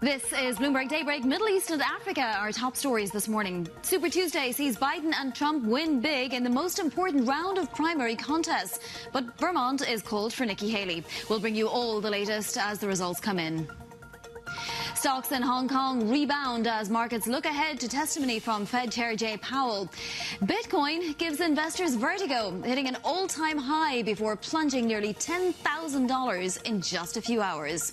This is Bloomberg Daybreak Middle East and Africa. Our top stories this morning. Super Tuesday sees Biden and Trump win big in the most important round of primary contests. But Vermont is called for Nikki Haley. We'll bring you all the latest as the results come in. Stocks in Hong Kong rebound as markets look ahead to testimony from Fed Chair Jay Powell. Bitcoin gives investors vertigo, hitting an all-time high before plunging nearly $10,000 in just a few hours.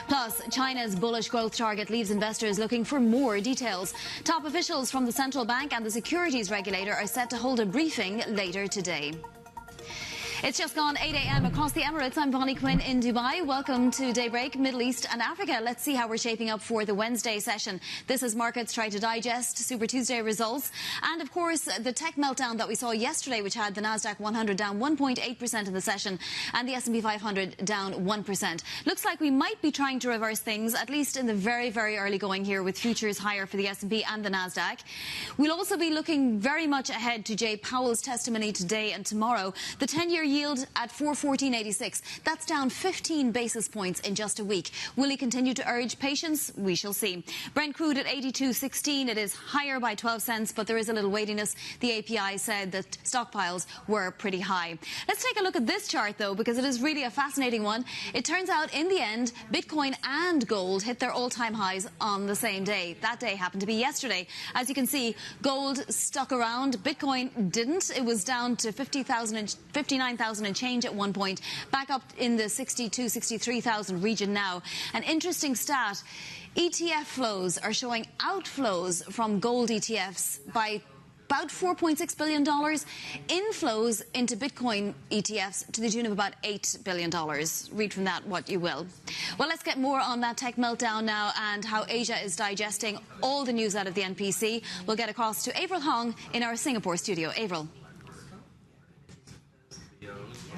Plus, China's bullish growth target leaves investors looking for more details. Top officials from the central bank and the securities regulator are set to hold a briefing later today. It's just gone 8 a.m. across the Emirates. I'm Bonnie Quinn in Dubai. Welcome to Daybreak Middle East and Africa. Let's see how we're shaping up for the Wednesday session. This is markets try to digest Super Tuesday results. And, of course, the tech meltdown that we saw yesterday, which had the Nasdaq 100 down 1.8% in the session and the S&P 500 down 1%. Looks like we might be trying to reverse things, at least in the very, very early going here, with futures higher for the S&P and the Nasdaq. We'll also be looking very much ahead to Jay Powell's testimony today and tomorrow. The 10-year yield at 414.86. That's down 15 basis points in just a week. Will he continue to urge patience? We shall see. Brent crude at 82.16. It is higher by 12 cents, but there is a little weightiness. The API said that stockpiles were pretty high. Let's take a look at this chart, though, because it is really a fascinating one. It turns out, in the end, Bitcoin and gold hit their all-time highs on the same day. That day happened to be yesterday. As you can see, gold stuck around. Bitcoin didn't. It was down to 59,000 and change at one point, back up in the 62, 63,000 region now. An interesting stat, ETF flows are showing outflows from gold ETFs by about $4.6 billion, inflows into Bitcoin ETFs to the tune of about $8 billion. Read from that what you will. Well, let's get more on that tech meltdown now and how Asia is digesting all the news out of the NPC. We'll get across to Avril Hong in our Singapore studio. Avril.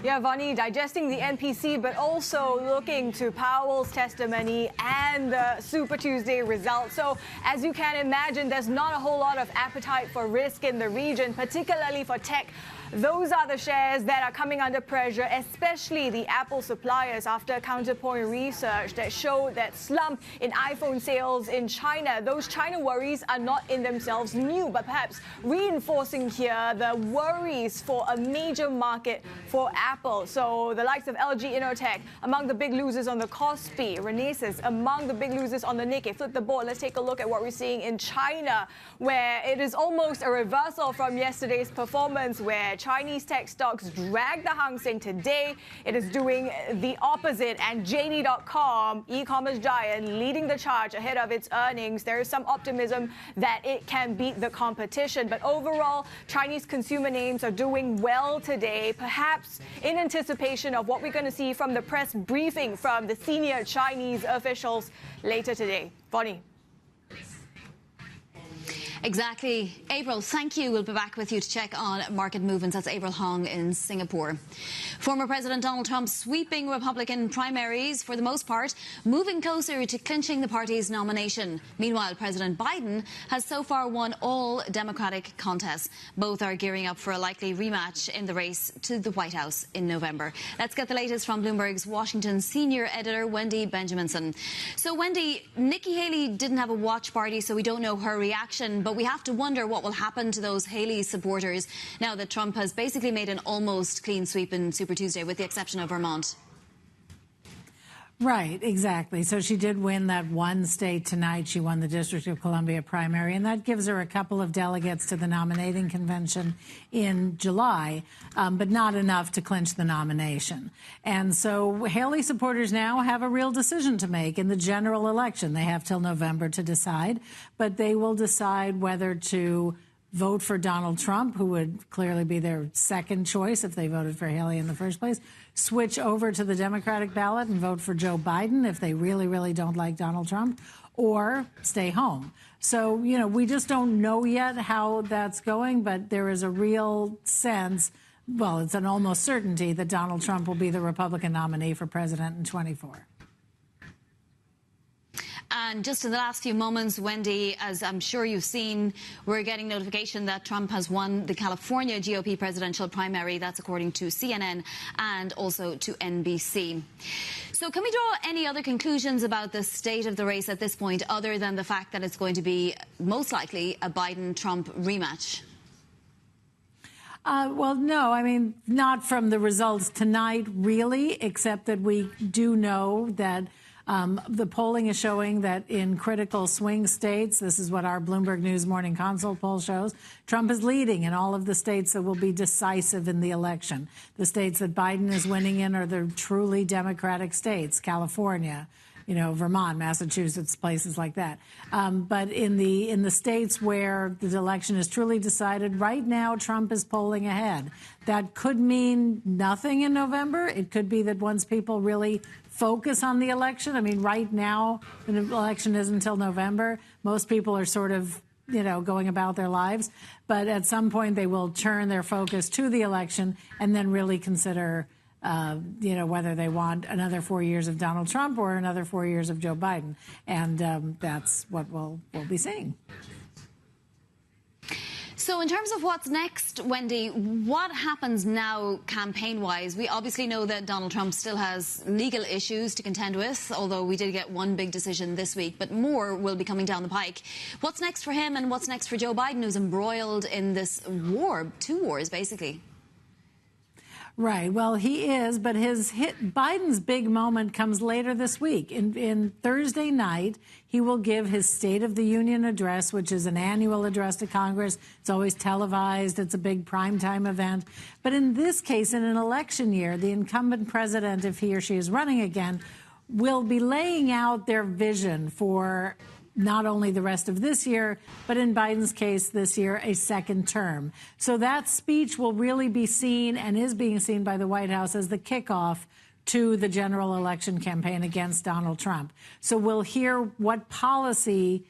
Yeah, Vani, digesting the NPC, but also looking to Powell's testimony and the Super Tuesday results. So, as you can imagine, there's not a whole lot of appetite for risk in the region, particularly for tech. Those are the shares that are coming under pressure, especially the Apple suppliers, after counterpoint research that showed that slump in iPhone sales in China. Those China worries are not in themselves new, but perhaps reinforcing here the worries for a major market for Apple. So the likes of LG Innotek among the big losers on the Kospi, Renesas among the big losers on the Nikkei. Flip the board. Let's take a look at what we're seeing in China, where it is almost a reversal from yesterday's performance, where Chinese tech stocks dragged the Hang Seng. Today, it is doing the opposite, and JD.com, e-commerce giant, leading the charge ahead of its earnings. There is some optimism that it can beat the competition, but overall, Chinese consumer names are doing well today, perhaps in anticipation of what we're going to see from the press briefing from the senior Chinese officials later today. Bonnie. Exactly. April, thank you. We'll be back with you to check on market movements. That's April Hong in Singapore. Former President Donald Trump's sweeping Republican primaries, for the most part, moving closer to clinching the party's nomination. Meanwhile, President Biden has so far won all Democratic contests. Both are gearing up for a likely rematch in the race to the White House in November. Let's get the latest from Bloomberg's Washington senior editor, Wendy Benjaminson. So, Wendy, Nikki Haley didn't have a watch party, so we don't know her reaction. But we have to wonder what will happen to those Haley supporters now that Trump has basically made an almost clean sweep in Super Tuesday, with the exception of Vermont. Right, exactly. So she did win that one state tonight. She won the District of Columbia primary, and that gives her a couple of delegates to the nominating convention in July, but not enough to clinch the nomination. And so Haley supporters now have a real decision to make in the general election. They have till November to decide, but they will decide whether to vote for Donald Trump, who would clearly be their second choice if they voted for Haley in the first place, switch over to the Democratic ballot and vote for Joe Biden if they really, really don't like Donald Trump, or stay home. So, you know, we just don't know yet how that's going, but there is a real sense, well, it's an almost certainty that Donald Trump will be the Republican nominee for president in 24. And just in the last few moments, Wendy, as I'm sure you've seen, we're getting notification that Trump has won the California GOP presidential primary. That's according to CNN and also to NBC. So can we draw any other conclusions about the state of the race at this point, other than the fact that it's going to be most likely a Biden-Trump rematch? Well, no, I mean, not from the results tonight, really, except that we do know that the polling is showing that in critical swing states, this is what our Bloomberg News Morning Consult poll shows, Trump is leading in all of the states that will be decisive in the election. The states that Biden is winning in are the truly Democratic states, California, Vermont, Massachusetts, places like that. But in the states where the election is truly decided, right now Trump is polling ahead. That could mean nothing in November. It could be that once people really focus on the election, I mean, right now the election isn't until November. Most people are sort of going about their lives. But at some point they will turn their focus to the election and then really consider whether they want another 4 years of Donald Trump or another 4 years of Joe Biden. And that's what we'll be seeing. So in terms of what's next, Wendy, what happens now campaign-wise? We obviously know that Donald Trump still has legal issues to contend with, although we did get one big decision this week, but more will be coming down the pike. What's next for him and what's next for Joe Biden, who's embroiled in this war, 2 wars, basically? Right. Well, he is, but Biden's big moment comes later this week. In Thursday night, he will give his State of the Union address, which is an annual address to Congress. It's always televised. It's a big primetime event. But in this case, in an election year, the incumbent president, if he or she is running again, will be laying out their vision for not only the rest of this year, but in Biden's case this year, a second term. So that speech will really be seen and is being seen by the White House as the kickoff to the general election campaign against Donald Trump. So we'll hear what policy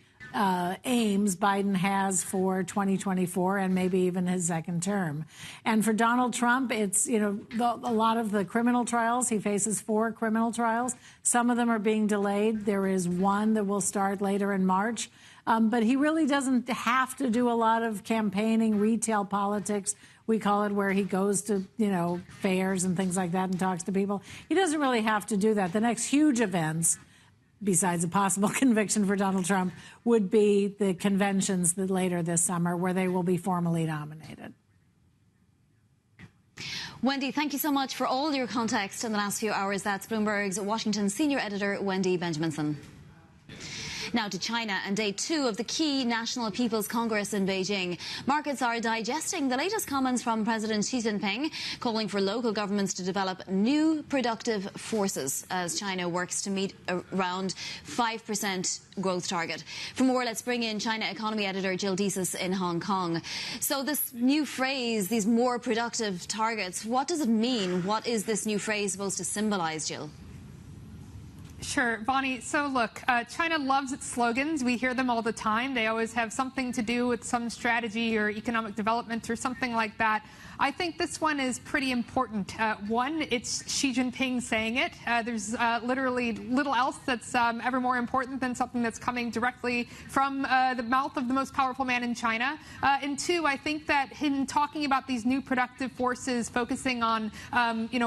aims Biden has for 2024 and maybe even his second term. And for Donald Trump, it's, a lot of the criminal trials. He faces 4 criminal trials. Some of them are being delayed. There is one that will start later in March. But he really doesn't have to do a lot of campaigning, retail politics, we call it, where he goes to, fairs and things like that and talks to people. He doesn't really have to do that. The next huge events, besides a possible conviction for Donald Trump, would be the conventions that later this summer where they will be formally nominated. Wendy, thank you so much for all your context in the last few hours. That's Bloomberg's Washington senior editor, Wendy Benjaminson. Now to China and day 2 of the key National People's Congress in Beijing. Markets are digesting the latest comments from President Xi Jinping, calling for local governments to develop new productive forces as China works to meet around 5% growth target. For more, let's bring in China economy editor Jill Deesis in Hong Kong. So this new phrase, these more productive targets, what does it mean? What is this new phrase supposed to symbolize, Jill? Sure, Bonnie. So look, China loves its slogans. We hear them all the time. They always have something to do with some strategy or economic development or something like that. I think this one is pretty important. One, it's Xi Jinping saying it. There's literally little else that's ever more important than something that's coming directly from the mouth of the most powerful man in China. And 2, I think that him talking about these new productive forces, focusing on,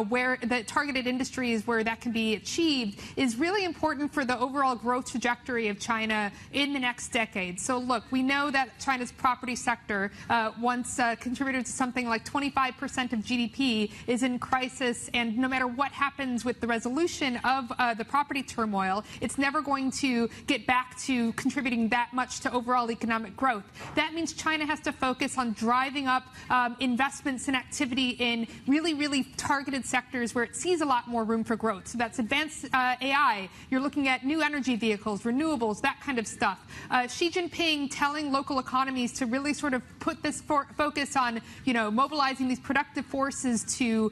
where the targeted industries where that can be achieved, is really important for the overall growth trajectory of China in the next decade. So look, we know that China's property sector once contributed to something like 25% of GDP is in crisis, and no matter what happens with the resolution of the property turmoil, it's never going to get back to contributing that much to overall economic growth. That means China has to focus on driving up investments and activity in really, really targeted sectors where it sees a lot more room for growth. So that's advanced AI. You're looking at new energy vehicles, renewables, that kind of stuff. Xi Jinping telling local economies to really sort of put this focus on, mobilizing these productive forces to,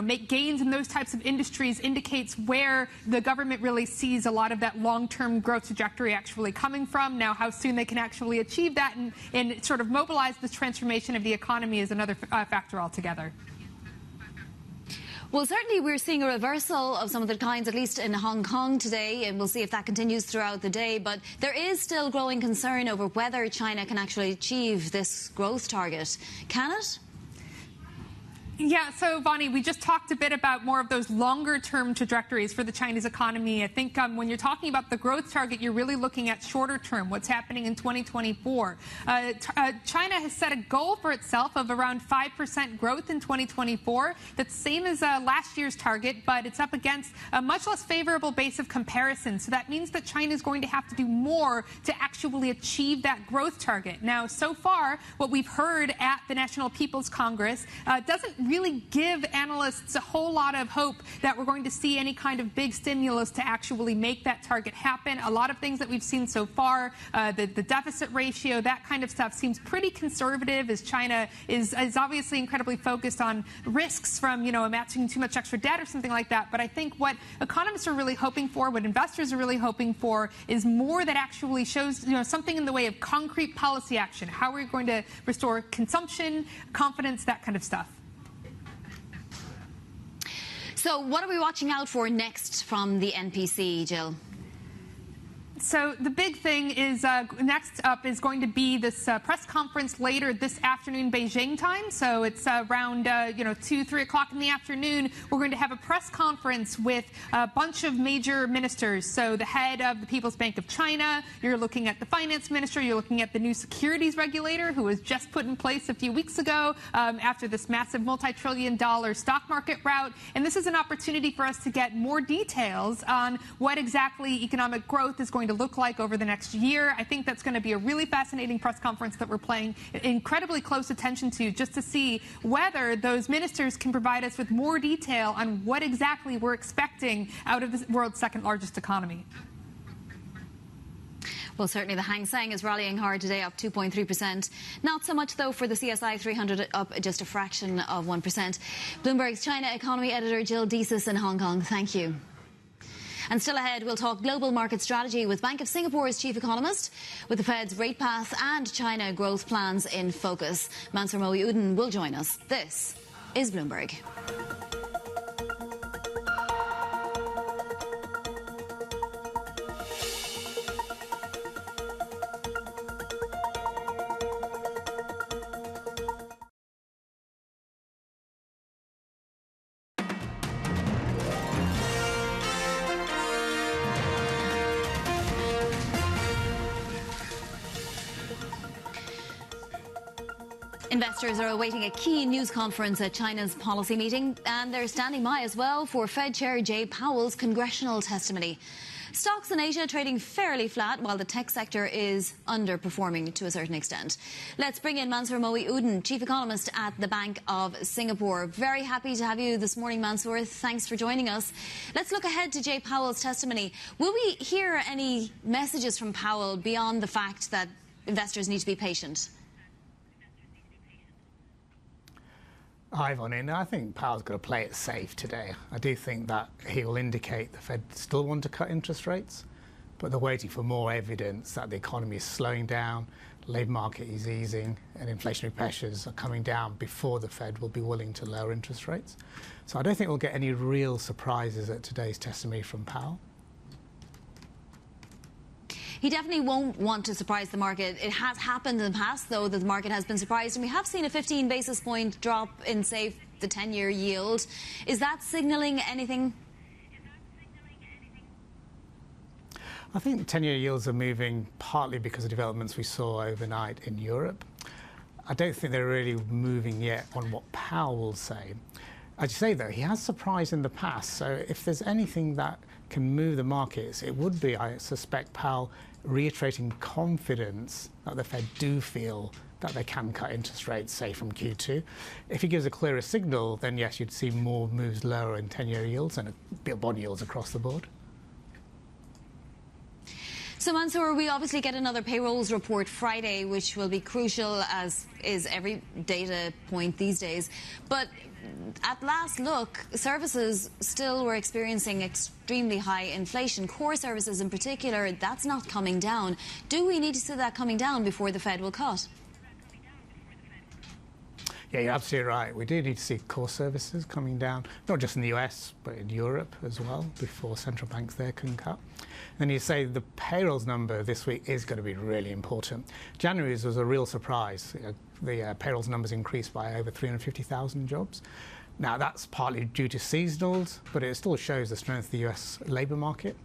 make gains in those types of industries indicates where the government really sees a lot of that long-term growth trajectory actually coming from. Now, how soon they can actually achieve that and sort of mobilize this transformation of the economy is another factor altogether. Well, certainly we're seeing a reversal of some of the declines, at least in Hong Kong today, and we'll see if that continues throughout the day. But there is still growing concern over whether China can actually achieve this growth target. Can it? Yeah, so Bonnie, we just talked a bit about more of those longer-term trajectories for the Chinese economy. I think when you're talking about the growth target, you're really looking at shorter term, what's happening in 2024. China has set a goal for itself of around 5% growth in 2024. That's the same as last year's target, but it's up against a much less favorable base of comparison. So that means that China is going to have to do more to actually achieve that growth target. Now, so far, what we've heard at the National People's Congress doesn't really give analysts a whole lot of hope that we're going to see any kind of big stimulus to actually make that target happen. A lot of things that we've seen so far, the deficit ratio, that kind of stuff seems pretty conservative, as China is obviously incredibly focused on risks from, amassing too much extra debt or something like that. But I think what economists are really hoping for, what investors are really hoping for, is more that actually shows, something in the way of concrete policy action. How are we going to restore consumption, confidence, that kind of stuff? So what are we watching out for next from the NPC, Jill? So the big thing is next up is going to be this press conference later this afternoon, Beijing time. So it's around 2, 3 o'clock in the afternoon. We're going to have a press conference with a bunch of major ministers. So the head of the People's Bank of China, you're looking at the finance minister, you're looking at the new securities regulator who was just put in place a few weeks ago after this massive multi-trillion-dollar stock market rout. And this is an opportunity for us to get more details on what exactly economic growth is going to look like over the next year. I think that's going to be a really fascinating press conference that we're paying incredibly close attention to, just to see whether those ministers can provide us with more detail on what exactly we're expecting out of the world's second largest economy. Well, certainly the Hang Seng is rallying hard today, up 2.3%. Not so much, though, for the CSI 300, up just a fraction of 1%. Bloomberg's China economy editor Jill Deesis in Hong Kong, thank you. And still ahead, we'll talk global market strategy with Bank of Singapore's chief economist, with the Fed's rate path and China growth plans in focus. Mansour Moeudin will join us. This is Bloomberg. Investors are awaiting a key news conference at China's policy meeting, and they're standing by as well for Fed Chair Jay Powell's congressional testimony. Stocks in Asia trading fairly flat, while the tech sector is underperforming to a certain extent. Let's bring in Mansour Moeudin, chief economist at the Bank of Singapore. Very happy to have you this morning, Mansour. Thanks for joining us. Let's look ahead to Jay Powell's testimony. Will we hear any messages from Powell beyond the fact that investors need to be patient? Hi, Vonnie. I think Powell's got to play it safe today. I do think that he will indicate the Fed still want to cut interest rates, but they're waiting for more evidence that the economy is slowing down, the labour market is easing, and inflationary pressures are coming down before the Fed will be willing to lower interest rates. So I don't think we'll get any real surprises at today's testimony from Powell. He definitely won't want to surprise the market. It has happened in the past, though, that the market has been surprised, and we have seen a 15 basis point drop in, say, the 10-year yield. Is that signalling anything? I think 10-year yields are moving partly because of developments we saw overnight in Europe. I don't think they're really moving yet on what Powell will say. As you say, though, he has surprised in the past, so if there's anything that can move the markets, it would be, I suspect, Powell reiterating confidence that the Fed do feel that they can cut interest rates, say, from Q2. If he gives a clearer signal, then yes, you'd see more moves lower in 10-year yields and bond yields across the board. So, Mansour, we obviously get another payrolls report Friday, which will be crucial, as is every data point these days. But at last look, services still were experiencing extremely high inflation. Core services in particular, that's not coming down. Do we need to see that coming down before the Fed will cut? Yeah, you're absolutely right. We do need to see core services coming down, not just in the US, but in Europe as well, before central banks there can cut. Then you say the payrolls number this week is going to be really important. January's was a real surprise. The payrolls numbers increased by over 350,000 jobs. Now, that's partly due to seasonals, but it still shows the strength of the US labour market.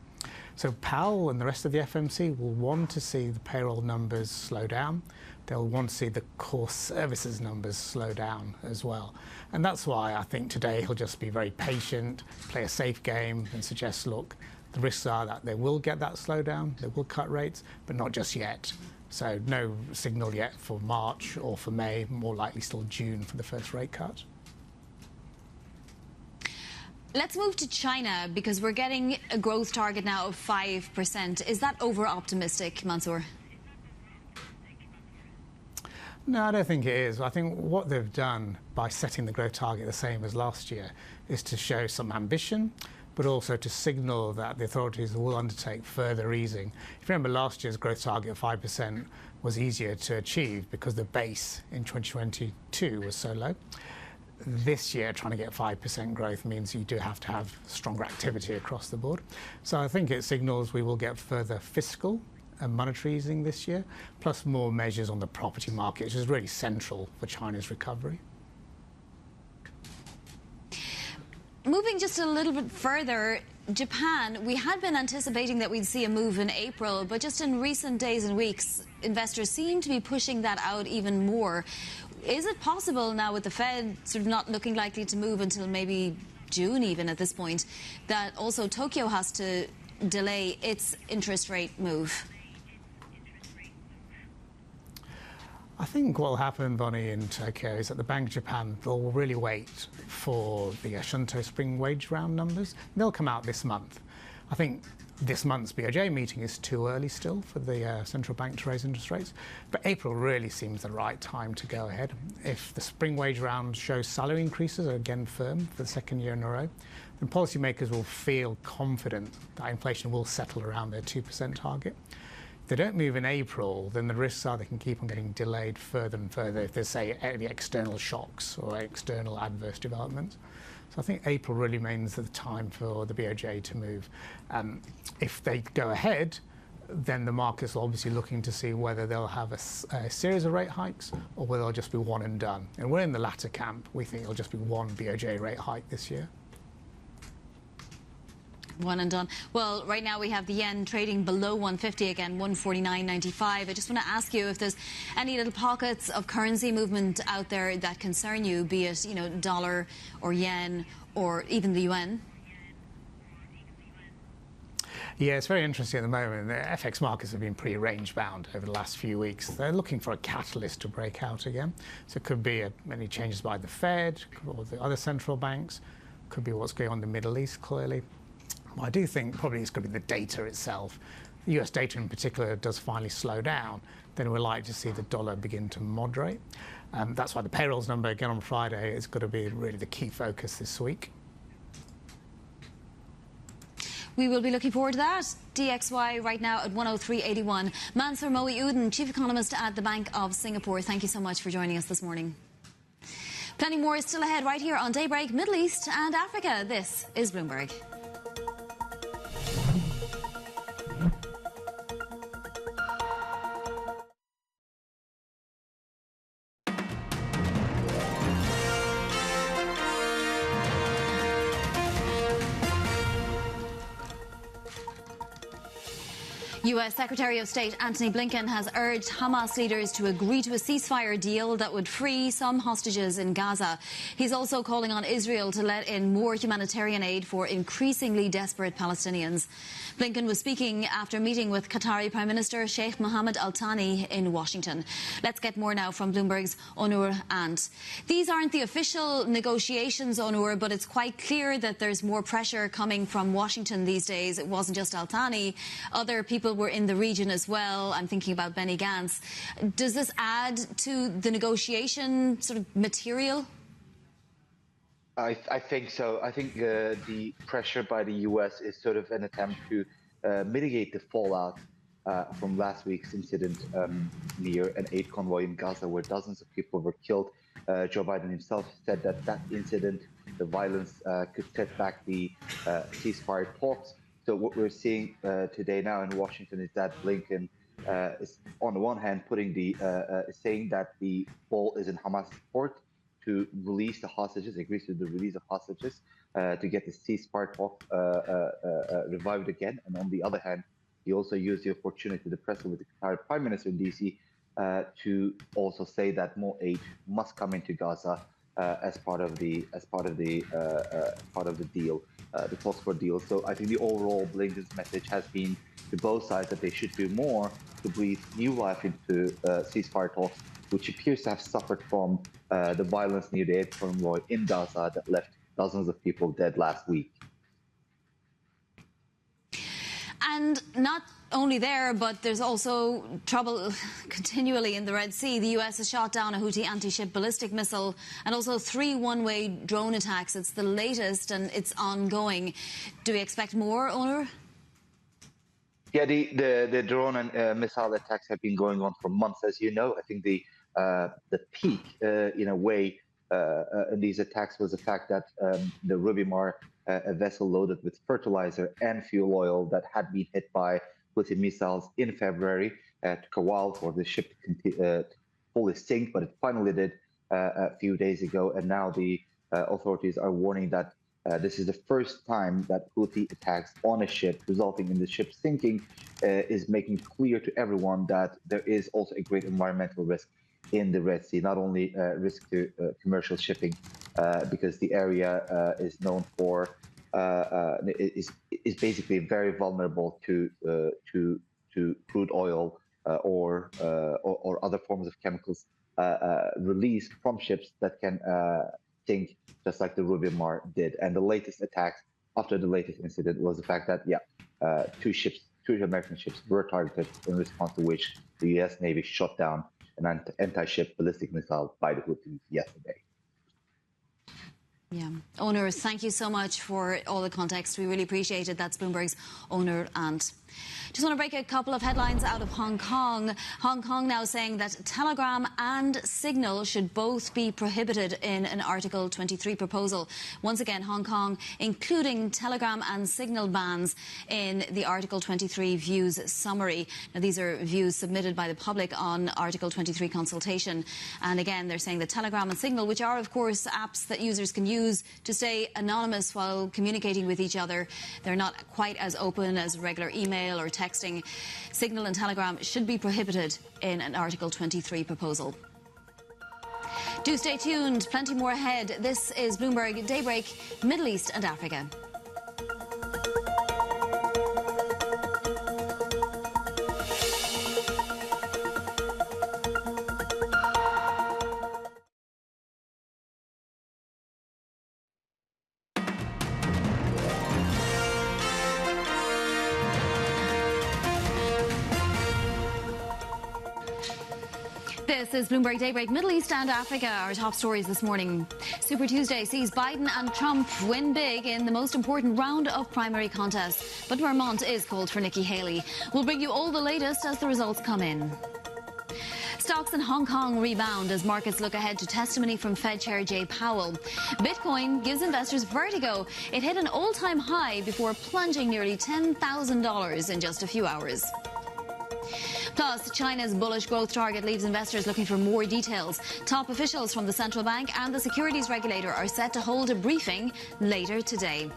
So Powell and the rest of the FMC will want to see the payroll numbers slow down. They'll want to see the core services numbers slow down as well. And that's why I think today he'll just be very patient, play a safe game and suggest, look, the risks are that they will get that slowdown, they will cut rates, but not just yet. So no signal yet for March or for May, more likely still June for the first rate cut. Let's move to China, because we're getting a growth target now of 5%. Is that over-optimistic, Mansour? No, I don't think it is. I think what they've done by setting the growth target the same as last year is to show some ambition, but also to signal that the authorities will undertake further easing. If you remember, last year's growth target of 5% was easier to achieve because the base in 2022 was so low. This year, trying to get 5% growth means you do have to have stronger activity across the board. So I think it signals we will get further fiscal and monetary easing this year, plus more measures on the property market, which is really central for China's recovery. Moving just a little bit further, Japan, we had been anticipating that we'd see a move in April, but just in recent days and weeks, investors seem to be pushing that out even more. Is it possible now, with the Fed sort of not looking likely to move until maybe June even at this point, that also Tokyo has to delay its interest rate move? I think what will happen, Bonnie, in Tokyo is that the Bank of Japan will really wait for the Shunto spring wage round numbers. They'll come out this month. I think this month's BOJ meeting is too early still for the central bank to raise interest rates, but April really seems the right time to go ahead. If the spring wage round shows salary increases are again firm for the second year in a row, then policymakers will feel confident that inflation will settle around their 2% target. If they don't move in April, then the risks are they can keep on getting delayed further and further if there's, say, any external shocks or external adverse developments. So I think April really remains the time for the BOJ to move. If they go ahead, then the market's obviously looking to see whether they'll have a series of rate hikes or whether they'll just be one and done. And we're in the latter camp. We think it'll just be one BOJ rate hike this year. One and done. Well, right now we have the yen trading below 150 again, 149.95. I just want to ask you if there's any little pockets of currency movement out there that concern you, be it, you know, dollar or yen or even the yuan. Yeah, it's very interesting at the moment. The FX markets have been pretty range-bound over the last few weeks. They're looking for a catalyst to break out again. So it could be any changes by the Fed or the other central banks. Could be what's going on in the Middle East, clearly. I do think probably it's going to be the data itself. The US data in particular does finally slow down, then we're likely to see the dollar begin to moderate. That's why the payrolls number again on Friday is going to be really the key focus this week. We will be looking forward to that. DXY right now at 103.81. Mansour Moeudin, Chief Economist at the Bank of Singapore, thank you so much for joining us this morning. Plenty more is still ahead right here on Daybreak Middle East and Africa. This is Bloomberg. U.S. Secretary of State Antony Blinken has urged Hamas leaders to agree to a ceasefire deal that would free some hostages in Gaza. He's also calling on Israel to let in more humanitarian aid for increasingly desperate Palestinians. Blinken was speaking after meeting with Qatari Prime Minister Sheikh Mohammed Al Thani in Washington. Let's get more now from Bloomberg's Onur Ant. These aren't the official negotiations, Onur, but it's quite clear that there's more pressure coming from Washington these days. It wasn't just Al Thani. Other people were in the region as well. I'm thinking about Benny Gantz. Does this add to the negotiation sort of material? I think so. I think the pressure by the U.S. is sort of an attempt to mitigate the fallout from last week's incident near an aid convoy in Gaza, where dozens of people were killed. Joe Biden himself said that incident, the violence, could set back the ceasefire talks. So what we're seeing today now in Washington is that Blinken is, on the one hand, saying that the ball is in Hamas' court to release the hostages, agrees to the release of hostages to get the ceasefire talk revived again. And on the other hand, he also used the opportunity to press with the Qatari Prime Minister in DC to also say that more aid must come into Gaza as part of the deal, the talks for deal. So I think the overall Blinken's message has been to both sides that they should do more to breathe new life into ceasefire talks, which appears to have suffered from the violence near the air convoy in Gaza that left dozens of people dead last week. And not only there, but there's also trouble continually in the Red Sea. The US has shot down a Houthi anti-ship ballistic missile and also 3 one-way drone attacks. It's the latest and it's ongoing. Do we expect more, Onur? Yeah, the drone and missile attacks have been going on for months, as you know. I think the peak, in a way, in these attacks was the fact that the Ruby Mar, a vessel loaded with fertilizer and fuel oil that had been hit by Houthi missiles in February, took a while for the ship to fully sink, but it finally did a few days ago. And now the authorities are warning that this is the first time that Houthi attacks on a ship, resulting in the ship sinking, is making clear to everyone that there is also a great environmental risk in the Red Sea, not only risk to commercial shipping, because the area is known for is basically very vulnerable to crude oil or other forms of chemicals released from ships that can sink, just like the Ruby Mar did. And the latest attacks after the latest incident was the fact that two American ships were targeted, in response to which the U.S. Navy shot down an anti-ship ballistic missile by the Houthis yesterday. Yeah. Onur, thank you so much for all the context. We really appreciate it. That's Bloomberg's Onur Ant. Just want to break a couple of headlines out of Hong Kong. Hong Kong now saying that Telegram and Signal should both be prohibited in an Article 23 proposal. Once again, Hong Kong including Telegram and Signal bans in the Article 23 views summary. Now, these are views submitted by the public on Article 23 consultation. And again, they're saying that Telegram and Signal, which are, of course, apps that users can use to stay anonymous while communicating with each other, they're not quite as open as regular email or texting. Signal and Telegram should be prohibited in an Article 23 proposal. Do stay tuned. Plenty more ahead. This is Bloomberg Daybreak, Middle East and Africa. This is Bloomberg Daybreak, Middle East and Africa. Our top stories this morning. Super Tuesday sees Biden and Trump win big in the most important round of primary contests. But Vermont is called for Nikki Haley. We'll bring you all the latest as the results come in. Stocks in Hong Kong rebound as markets look ahead to testimony from Fed Chair Jay Powell. Bitcoin gives investors vertigo. It hit an all-time high before plunging nearly $10,000 in just a few hours. Plus, China's bullish growth target leaves investors looking for more details. Top officials from the central bank and the securities regulator are set to hold a briefing later today.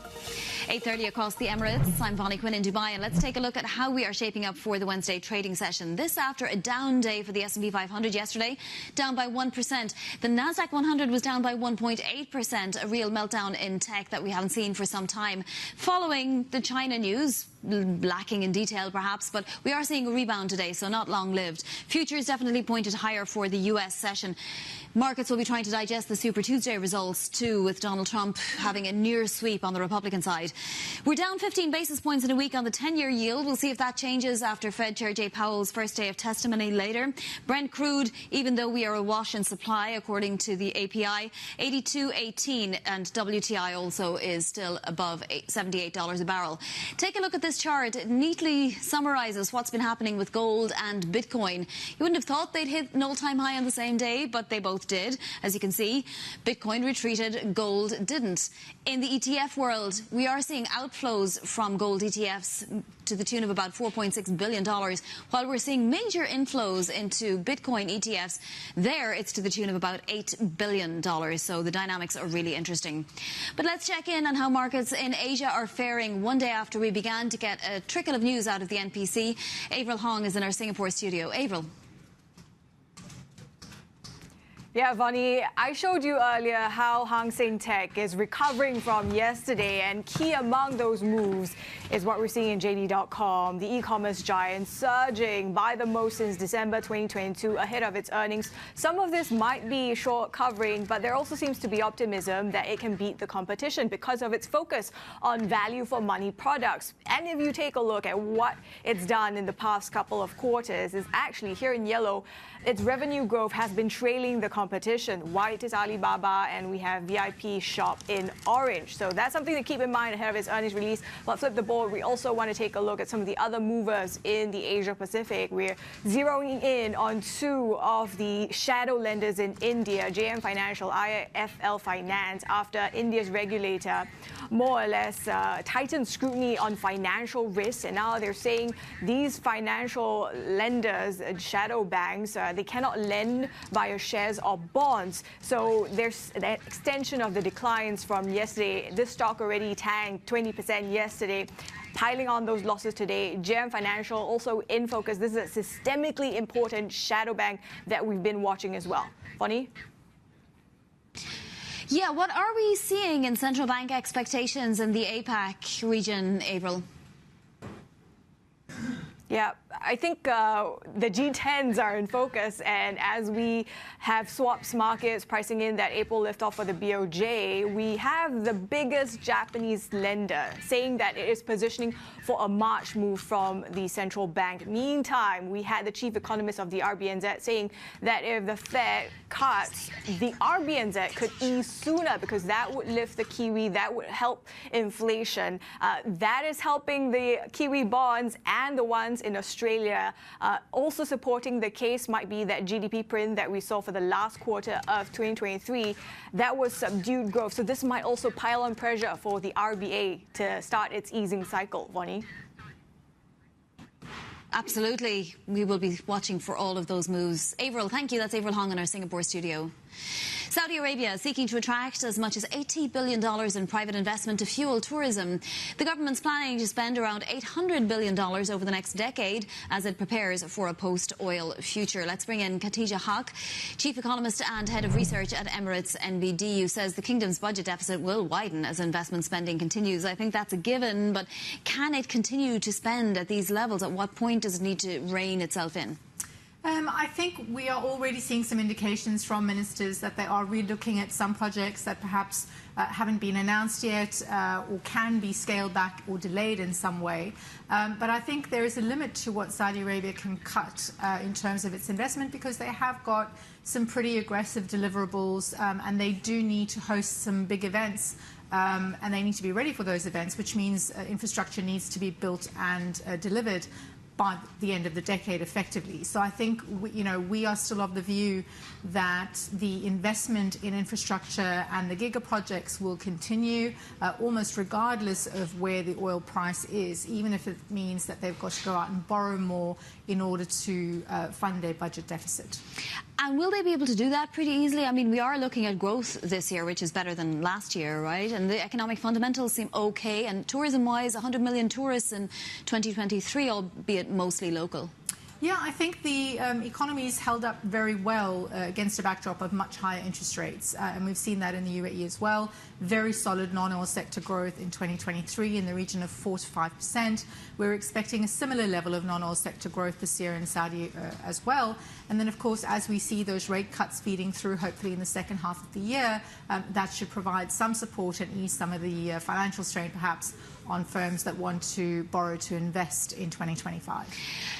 8:30 across the Emirates. I'm Vonnie Quinn in Dubai, and let's take a look at how we are shaping up for the Wednesday trading session. This after a down day for the S&P 500 yesterday, down by 1%. The Nasdaq 100 was down by 1.8%, a real meltdown in tech that we haven't seen for some time. Following the China news, lacking in detail perhaps, but we are seeing a rebound today, so not long-lived. Futures definitely pointed higher for the US session. Markets will be trying to digest the Super Tuesday results too, with Donald Trump having a near sweep on the Republican side. We're down 15 basis points in a week on the 10-year yield. We'll see if that changes after Fed Chair Jay Powell's first day of testimony later. Brent crude, even though we are awash in supply, according to the API, 82.18, and WTI also is still above $78 a barrel. Take a look at this chart. It neatly summarizes what's been happening with gold and Bitcoin. You wouldn't have thought they'd hit an all-time high on the same day, but they both did. As you can see, Bitcoin retreated, gold didn't. In the ETF world, we are seeing outflows from gold ETFs to the tune of about $4.6 billion, while we're seeing major inflows into Bitcoin ETFs. There, it's to the tune of about $8 billion. So the dynamics are really interesting. But let's check in on how markets in Asia are faring one day after we began to get a trickle of news out of the NPC. Avril Hong is in our Singapore studio. Avril. Yeah, Vonnie, I showed you earlier how Hang Seng Tech is recovering from yesterday, and key among those moves is what we're seeing in JD.com, the e-commerce giant surging by the most since December 2022 ahead of its earnings. Some of this might be short covering, but there also seems to be optimism that it can beat the competition because of its focus on value for money products. And if you take a look at what it's done in the past couple of quarters, is actually here in yellow, its revenue growth has been trailing the competition. White is Alibaba, and we have VIP Shop in orange. So that's something to keep in mind ahead of its earnings release. But flip the board, we also want to take a look at some of the other movers in the Asia Pacific. We're zeroing in on two of the shadow lenders in India, JM Financial, IIFL Finance, after India's regulator more or less tightened scrutiny on financial risks. And now they're saying these financial lenders, shadow banks, they cannot lend via shares or bonds. So there's an extension of the declines from yesterday. This stock already tanked 20% yesterday, piling on those losses today. JM Financial also in focus. This is a systemically important shadow bank that we've been watching as well. Vonnie? Yeah, what are we seeing in central bank expectations in the APAC region, Avril? Yeah, I think the G10s are in focus, and as we have swaps markets pricing in that April liftoff for the BOJ, we have the biggest Japanese lender saying that it is positioning for a March move from the central bank. Meantime, we had the chief economist of the RBNZ saying that if the Fed cuts, the RBNZ could ease sooner because that would lift the Kiwi, that would help inflation. That is helping the Kiwi bonds and the ones in Australia. Also supporting the case might be that GDP print that we saw for the last quarter of 2023, that was subdued growth. So this might also pile on pressure for the RBA to start its easing cycle. Vonnie? Absolutely. We will be watching for all of those moves. Avril, thank you. That's Avril Hong in our Singapore studio. Saudi Arabia seeking to attract as much as $80 billion in private investment to fuel tourism. The government's planning to spend around $800 billion over the next decade as it prepares for a post-oil future. Let's bring in Khatija Haq, chief economist and head of research at Emirates NBD, who says the kingdom's budget deficit will widen as investment spending continues. I think that's a given, but can it continue to spend at these levels? At what point does it need to rein itself in? I think we are already seeing some indications from ministers that they are relooking at some projects that perhaps haven't been announced yet or can be scaled back or delayed in some way. But I think there is a limit to what Saudi Arabia can cut in terms of its investment because they have got some pretty aggressive deliverables and they do need to host some big events. And they need to be ready for those events, which means infrastructure needs to be built and delivered by the end of the decade effectively. So I think we are still of the view that the investment in infrastructure and the giga projects will continue almost regardless of where the oil price is, even if it means that they've got to go out and borrow more in order to fund their budget deficit. And will they be able to do that pretty easily? I mean, we are looking at growth this year, which is better than last year, right? And the economic fundamentals seem okay. And tourism-wise, 100 million tourists in 2023, albeit mostly local. Yeah, I think the economy's held up very well against a backdrop of much higher interest rates. And we've seen that in the UAE as well. Very solid non-oil sector growth in 2023 in the region of 4 to 5%. We're expecting a similar level of non-oil sector growth this year in Saudi as well. And then, of course, as we see those rate cuts feeding through, hopefully in the second half of the year, that should provide some support and ease some of the financial strain, perhaps, on firms that want to borrow to invest in 2025.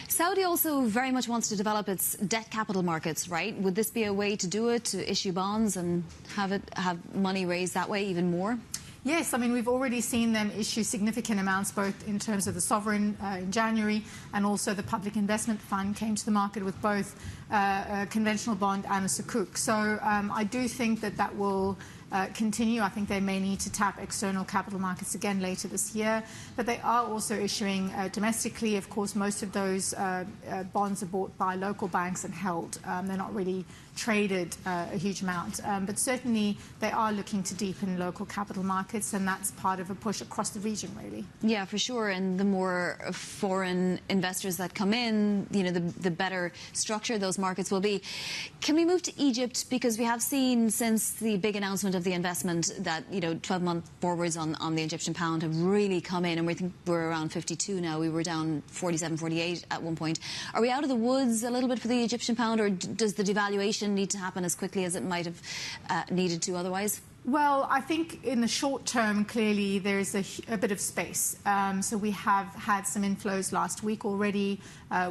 Saudi also very much wants to develop its debt capital markets, right? Would this be a way to do it, to issue bonds and have money raised that way even more? Yes, I mean, we've already seen them issue significant amounts, both in terms of the sovereign in January, and also the Public Investment Fund came to the market with both a conventional bond and a sukuk. So I do think that will continue. I think they may need to tap external capital markets again later this year, but they are also issuing domestically. Of course, most of those bonds are bought by local banks and held. They're not really traded a huge amount, but certainly they are looking to deepen local capital markets, and that's part of a push across the region, really. Yeah, for sure. And the more foreign investors that come in, you know, the better structured those markets will be. Can we move to Egypt? Because we have seen since the big announcement of the investment that, you know, 12-month forwards on the Egyptian pound have really come in, and we think we're around 52 now. We were down 47, 48 at one point. Are we out of the woods a little bit for the Egyptian pound, or does the devaluation need to happen as quickly as it might have needed to otherwise? Well, I think in the short term, clearly, there's a bit of space. So we have had some inflows last week already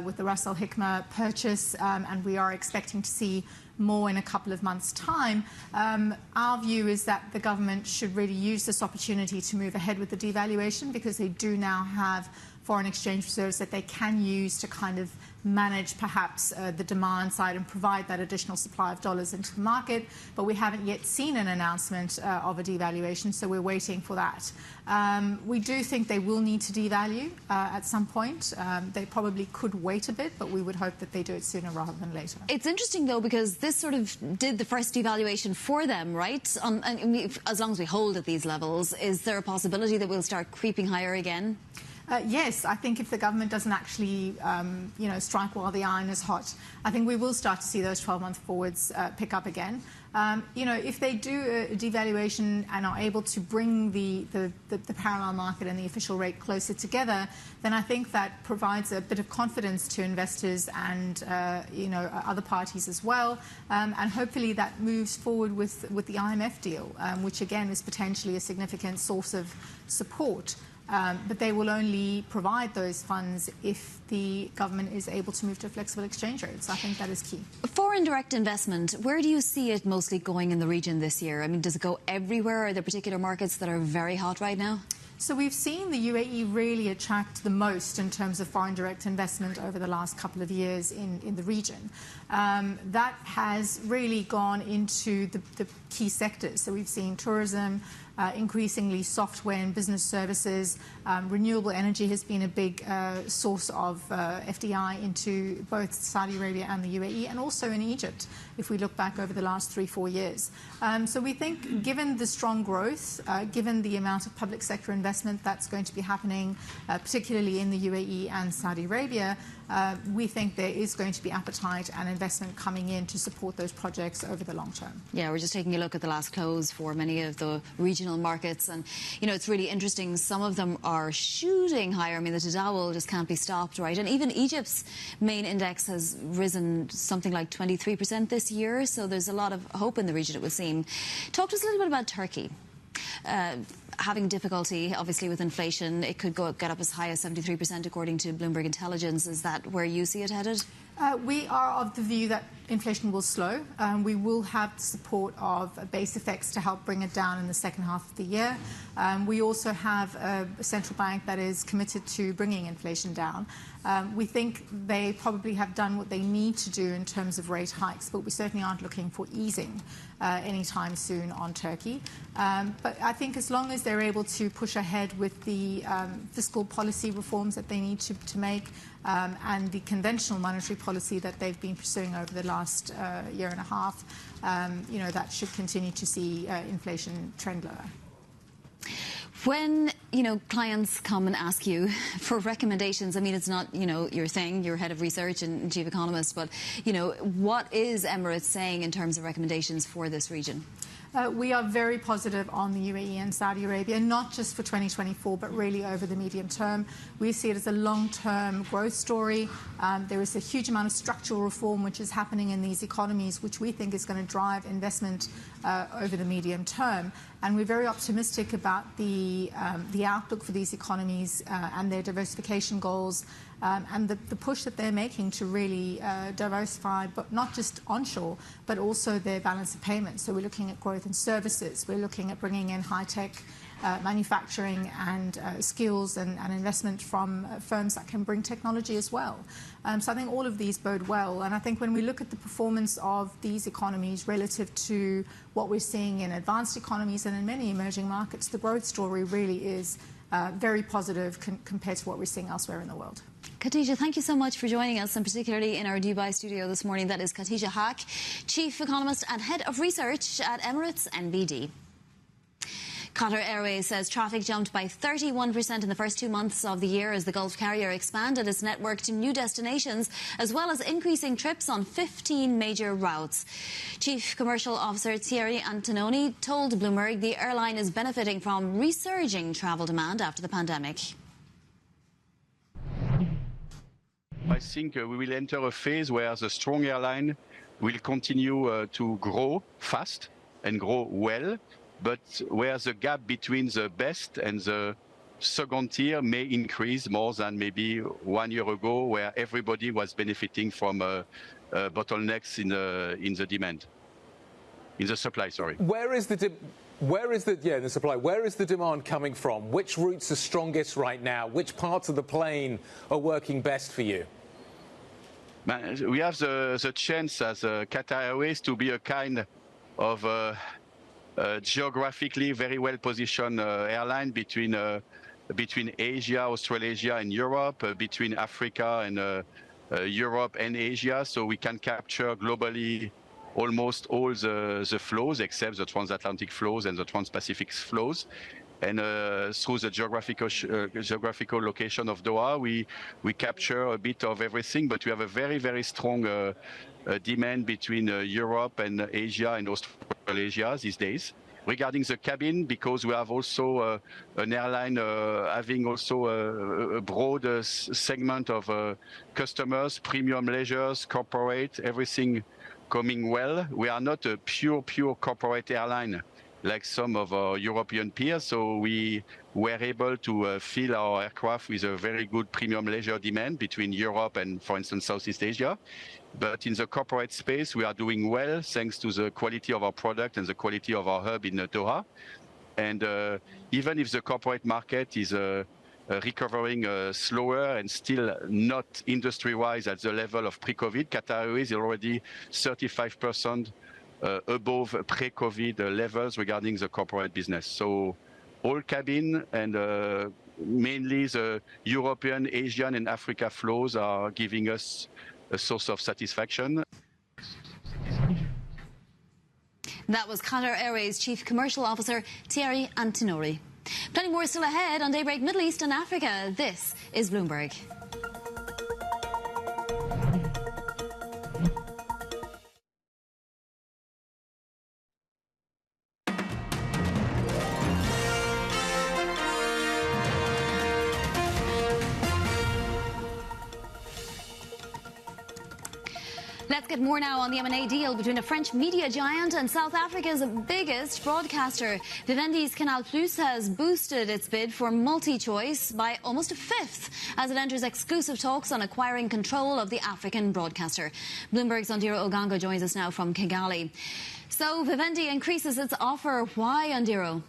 with the Ras Al Hikma purchase, and we are expecting to see more in a couple of months' time. Our view is that the government should really use this opportunity to move ahead with the devaluation, because they do now have foreign exchange reserves that they can use to kind of manage perhaps the demand side and provide that additional supply of dollars into the market. But we haven't yet seen an announcement of a devaluation, so we're waiting for that. We do think they will need to devalue at some point. They probably could wait a bit, but we would hope that they do it sooner rather than later. It's interesting, though, because this sort of did the first devaluation for them, right? As long as we hold at these levels, is there a possibility that we'll start creeping higher again? Yes, I think if the government doesn't actually, strike while the iron is hot, I think we will start to see those 12-month forwards pick up again. If they do a devaluation and are able to bring the parallel market and the official rate closer together, then I think that provides a bit of confidence to investors and, other parties as well. And hopefully that moves forward with the IMF deal, which again is potentially a significant source of support. But they will only provide those funds if the government is able to move to flexible exchange rates. I think that is key. Foreign direct investment, where do you see it mostly going in the region this year? I mean, does it go everywhere? Are there particular markets that are very hot right now? So we've seen the UAE really attract the most in terms of foreign direct investment over the last couple of years in the region. That has really gone into the key sectors. So we've seen tourism, increasingly software and business services. Renewable energy has been a big source of FDI into both Saudi Arabia and the UAE, and also in Egypt, if we look back over the last 3-4 years. So we think, given the strong growth, given the amount of public sector investment that's going to be happening, particularly in the UAE and Saudi Arabia, we think there is going to be appetite and investment coming in to support those projects over the long term. Yeah, we're just taking a look at the last close for many of the regional markets, and it's really interesting. Some of them are shooting higher. I mean, the Tadawul just can't be stopped, right? And even Egypt's main index has risen something like 23% this year, so there's a lot of hope in the region, it would seem. Talk to us a little bit about Turkey. Having difficulty, obviously, with inflation. It could get up as high as 73%, according to Bloomberg Intelligence. Is that where you see it headed? We are of the view that inflation will slow. We will have the support of base effects to help bring it down in the second half of the year. We also have a central bank that is committed to bringing inflation down. We think they probably have done what they need to do in terms of rate hikes, but we certainly aren't looking for easing anytime soon on Turkey. But I think as long as they're able to push ahead with the fiscal policy reforms that they need to make, and the conventional monetary policy that they've been pursuing over the last year and a half, that should continue to see inflation trend lower. When, clients come and ask you for recommendations, I mean, it's not, your thing, you're head of research and chief economist, but, what is Emirates saying in terms of recommendations for this region? We are very positive on the UAE and Saudi Arabia, not just for 2024, but really over the medium term. We see it as a long-term growth story. There is a huge amount of structural reform which is happening in these economies, which we think is going to drive investment over the medium term. And we're very optimistic about the outlook for these economies and their diversification goals. And the push that they're making to really diversify, but not just onshore, but also their balance of payments. So we're looking at growth in services. We're looking at bringing in high-tech manufacturing and skills and investment from firms that can bring technology as well. So I think all of these bode well. And I think when we look at the performance of these economies relative to what we're seeing in advanced economies and in many emerging markets, the growth story really is very positive compared to what we're seeing elsewhere in the world. Khatija, thank you so much for joining us, and particularly in our Dubai studio this morning. That is Khatija Haque, Chief Economist and Head of Research at Emirates NBD. Qatar Airways says traffic jumped by 31% in the first 2 months of the year as the Gulf carrier expanded its network to new destinations, as well as increasing trips on 15 major routes. Chief Commercial Officer Thierry Antononi told Bloomberg the airline is benefiting from resurging travel demand after the pandemic. I think we will enter a phase where the strong airline will continue to grow fast and grow well, but where the gap between the best and the second tier may increase more than maybe 1 year ago, where everybody was benefiting from bottlenecks in the demand, in the supply. Sorry. Where is the supply? Where is the demand coming from? Which routes are strongest right now? Which parts of the plane are working best for you? We have the chance as Qatar Airways to be a kind of geographically very well positioned airline between Asia, Australasia, and Europe, between Africa and Europe and Asia, so we can capture globally almost all the flows except the transatlantic flows and the trans-Pacific flows. And through the geographical location of Doha, we capture a bit of everything, but we have a very, very strong demand between Europe and Asia and Australasia these days. Regarding the cabin, because we have also an airline having also a broad segment of customers, premium leisures, corporate, everything coming well. We are not a pure corporate airline like some of our European peers, so we were able to fill our aircraft with a very good premium leisure demand between Europe and, for instance, Southeast Asia. But in the corporate space, we are doing well thanks to the quality of our product and the quality of our hub in Doha. And even if the corporate market is recovering slower and still not industry-wise at the level of pre-COVID, Qatar Airways is already 35% above pre-COVID levels regarding the corporate business. So all cabin and mainly the European, Asian, and Africa flows are giving us a source of satisfaction. That was Qatar Airways Chief Commercial Officer Thierry Antonori. Plenty more still ahead on Daybreak Middle East and Africa. This is Bloomberg. Let's get more now on the M&A deal between a French media giant and South Africa's biggest broadcaster. Vivendi's Canal Plus has boosted its bid for multi-choice by almost a fifth as it enters exclusive talks on acquiring control of the African broadcaster. Bloomberg's Ondiro Ogongo joins us now from Kigali. So Vivendi increases its offer. Why, Ondiro?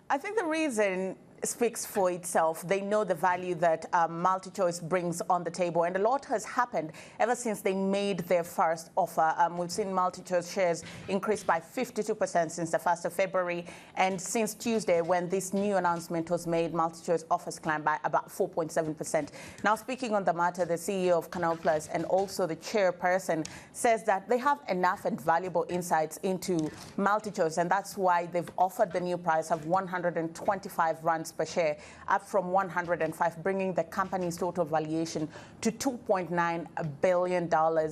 I think the reason speaks for itself. They know the value that MultiChoice brings on the table, and a lot has happened ever since they made their first offer. We've seen MultiChoice shares increase by 52% since the 1st of February, and since Tuesday, when this new announcement was made, MultiChoice offers climbed by about 4.7%. Now, speaking on the matter, the CEO of Canal Plus and also the chairperson says that they have enough and valuable insights into MultiChoice, and that's why they've offered the new price of 125 rands per share, up from 105, bringing the company's total valuation to $2.9 billion.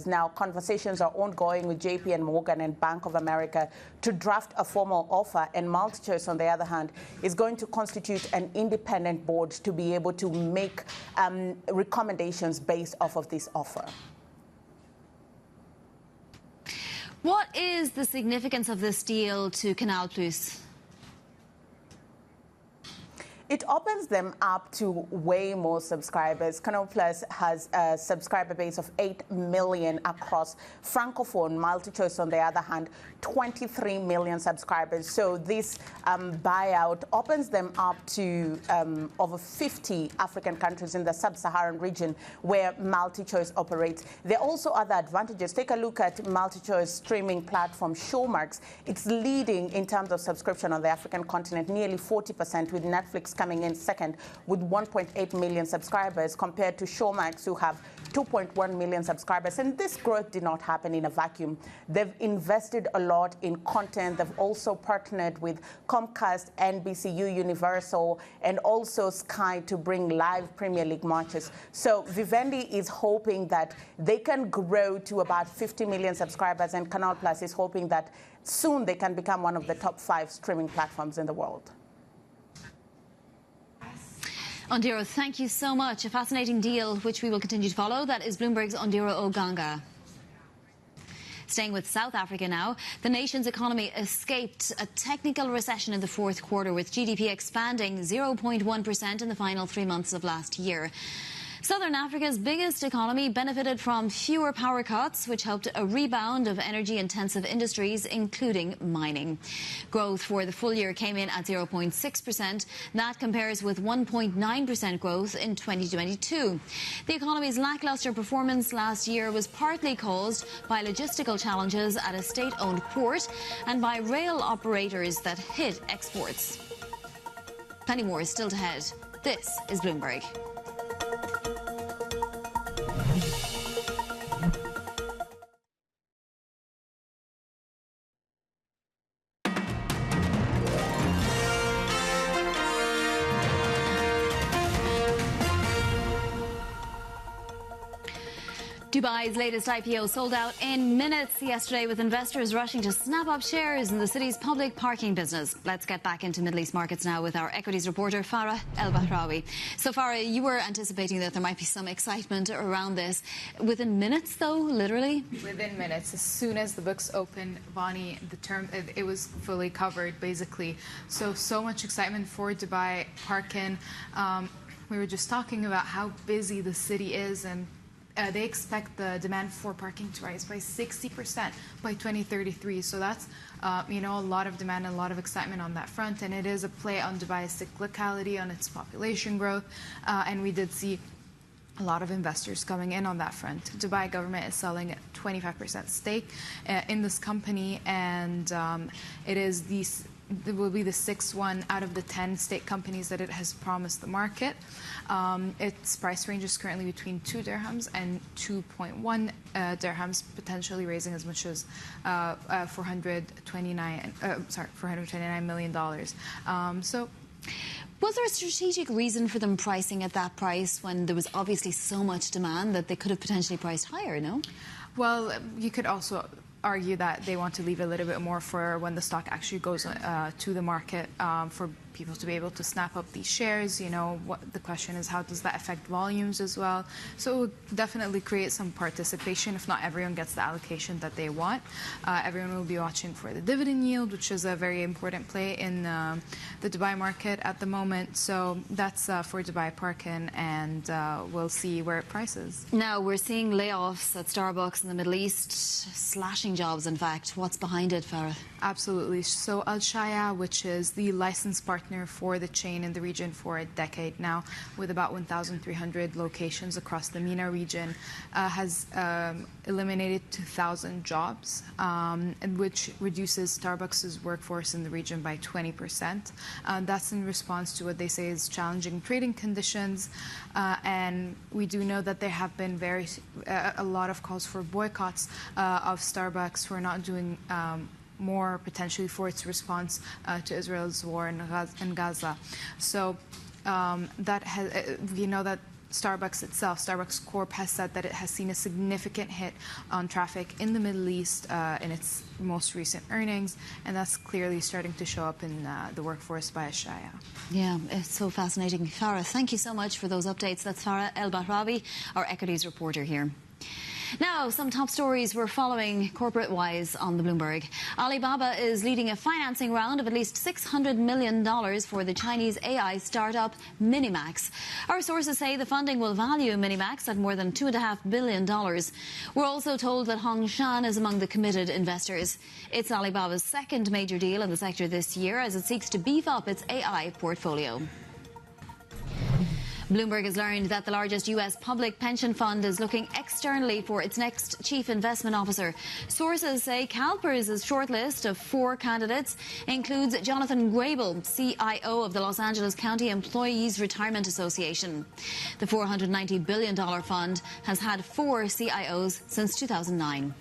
Now, conversations are ongoing with JP Morgan and Bank of America to draft a formal offer, and MultiChoice, on the other hand, is going to constitute an independent board to be able to make recommendations based off of this offer. What is the significance of this deal to Canal Plus? It opens them up to way more subscribers. Canal Plus has a subscriber base of 8 million across Francophone. MultiChoice, on the other hand, 23 million subscribers. So this buyout opens them up to over 50 African countries in the sub-Saharan region where MultiChoice operates. There are also other advantages. Take a look at MultiChoice streaming platform Showmax. It's leading in terms of subscription on the African continent, nearly 40%, with Netflix coming in second with 1.8 million subscribers, compared to Showmax, who have 2.1 million subscribers. And this growth did not happen in a vacuum. They've invested a lot in content. They've also partnered with Comcast, NBCU, Universal, and also Sky to bring live Premier League matches. So Vivendi is hoping that they can grow to about 50 million subscribers, and Canal Plus is hoping that soon they can become one of the top 5 streaming platforms in the world. Ondiro, thank you so much. A fascinating deal, which we will continue to follow. That is Bloomberg's Ondiro Oganga. Staying with South Africa now, the nation's economy escaped a technical recession in the fourth quarter, with GDP expanding 0.1% in the final 3 months of last year. Southern Africa's biggest economy benefited from fewer power cuts, which helped a rebound of energy-intensive industries, including mining. Growth for the full year came in at 0.6%. That compares with 1.9% growth in 2022. The economy's lackluster performance last year was partly caused by logistical challenges at a state-owned port and by rail operators that hit exports. Plenty more is still ahead. This is Bloomberg. Dubai's latest IPO sold out in minutes yesterday, with investors rushing to snap up shares in the city's public parking business. Let's get back into Middle East markets now with our equities reporter, Farah El-Bahrawi. So, Farah, you were anticipating that there might be some excitement around this. Within minutes, though, literally? Within minutes. As soon as the books opened, Bonnie, it was fully covered, basically. So much excitement for Dubai Parking. We were just talking about how busy the city is, and they expect the demand for parking to rise by 60% by 2033. So that's, a lot of demand and a lot of excitement on that front. And it is a play on Dubai's cyclicality, on its population growth. And we did see a lot of investors coming in on that front. Dubai government is selling a 25% stake in this company, and it will be the 6th one out of the 10 state companies that it has promised the market. Its price range is currently between 2 dirhams and 2.1 dirhams, potentially raising as much as $429 million. Was there a strategic reason for them pricing at that price when there was obviously so much demand that they could have potentially priced higher, no? Well, you could also argue that they want to leave a little bit more for when the stock actually goes to the market, for people to be able to snap up these shares. The question is, how does that affect volumes as well? So it would definitely create some participation. If not everyone gets the allocation that they want, everyone will be watching for the dividend yield, which is a very important play in the Dubai market at the moment. So that's for Dubai Parking, and we'll see where it prices. Now, we're seeing layoffs at Starbucks in the Middle East, slashing jobs, in fact. What's behind it, Farah? Absolutely. So Al Shaya, which is the licensed partner partner for the chain in the region for a decade now, with about 1,300 locations across the MENA region, has eliminated 2,000 jobs, which reduces Starbucks' workforce in the region by 20%. That's in response to what they say is challenging trading conditions. And we do know that there have been a lot of calls for boycotts of Starbucks for not doing more potentially for its response to Israel's war in Gaza. So we know that Starbucks itself, Starbucks Corp, has said that it has seen a significant hit on traffic in the Middle East in its most recent earnings, and that's clearly starting to show up in the workforce by Ashaya. Yeah, it's so fascinating. Farah, thank you so much for those updates. That's Farah El-Bahrawi, our equities reporter here. Now, some top stories we're following corporate-wise on the Bloomberg. Alibaba is leading a financing round of at least $600 million for the Chinese AI startup Minimax. Our sources say the funding will value Minimax at more than $2.5 billion. We're also told that Hongshan is among the committed investors. It's Alibaba's second major deal in the sector this year as it seeks to beef up its AI portfolio. Bloomberg has learned that the largest U.S. public pension fund is looking externally for its next chief investment officer. Sources say CalPERS' shortlist of 4 candidates includes Jonathan Grable, CIO of the Los Angeles County Employees Retirement Association. The $490 billion fund has had 4 CIOs since 2009.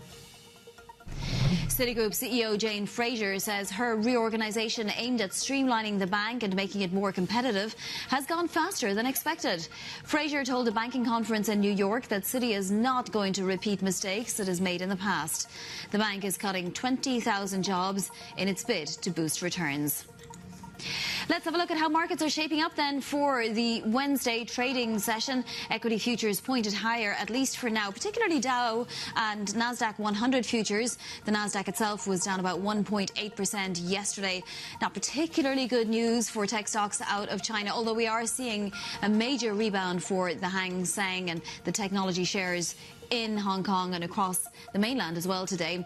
Citigroup CEO Jane Fraser says her reorganization aimed at streamlining the bank and making it more competitive has gone faster than expected. Fraser told a banking conference in New York that Citi is not going to repeat mistakes it has made in the past. The bank is cutting 20,000 jobs in its bid to boost returns. Let's have a look at how markets are shaping up then for the Wednesday trading session. Equity futures pointed higher, at least for now, particularly Dow and Nasdaq 100 futures. The Nasdaq itself was down about 1.8% yesterday. Not particularly good news for tech stocks out of China, although we are seeing a major rebound for the Hang Seng and the technology shares in Hong Kong and across the mainland as well today.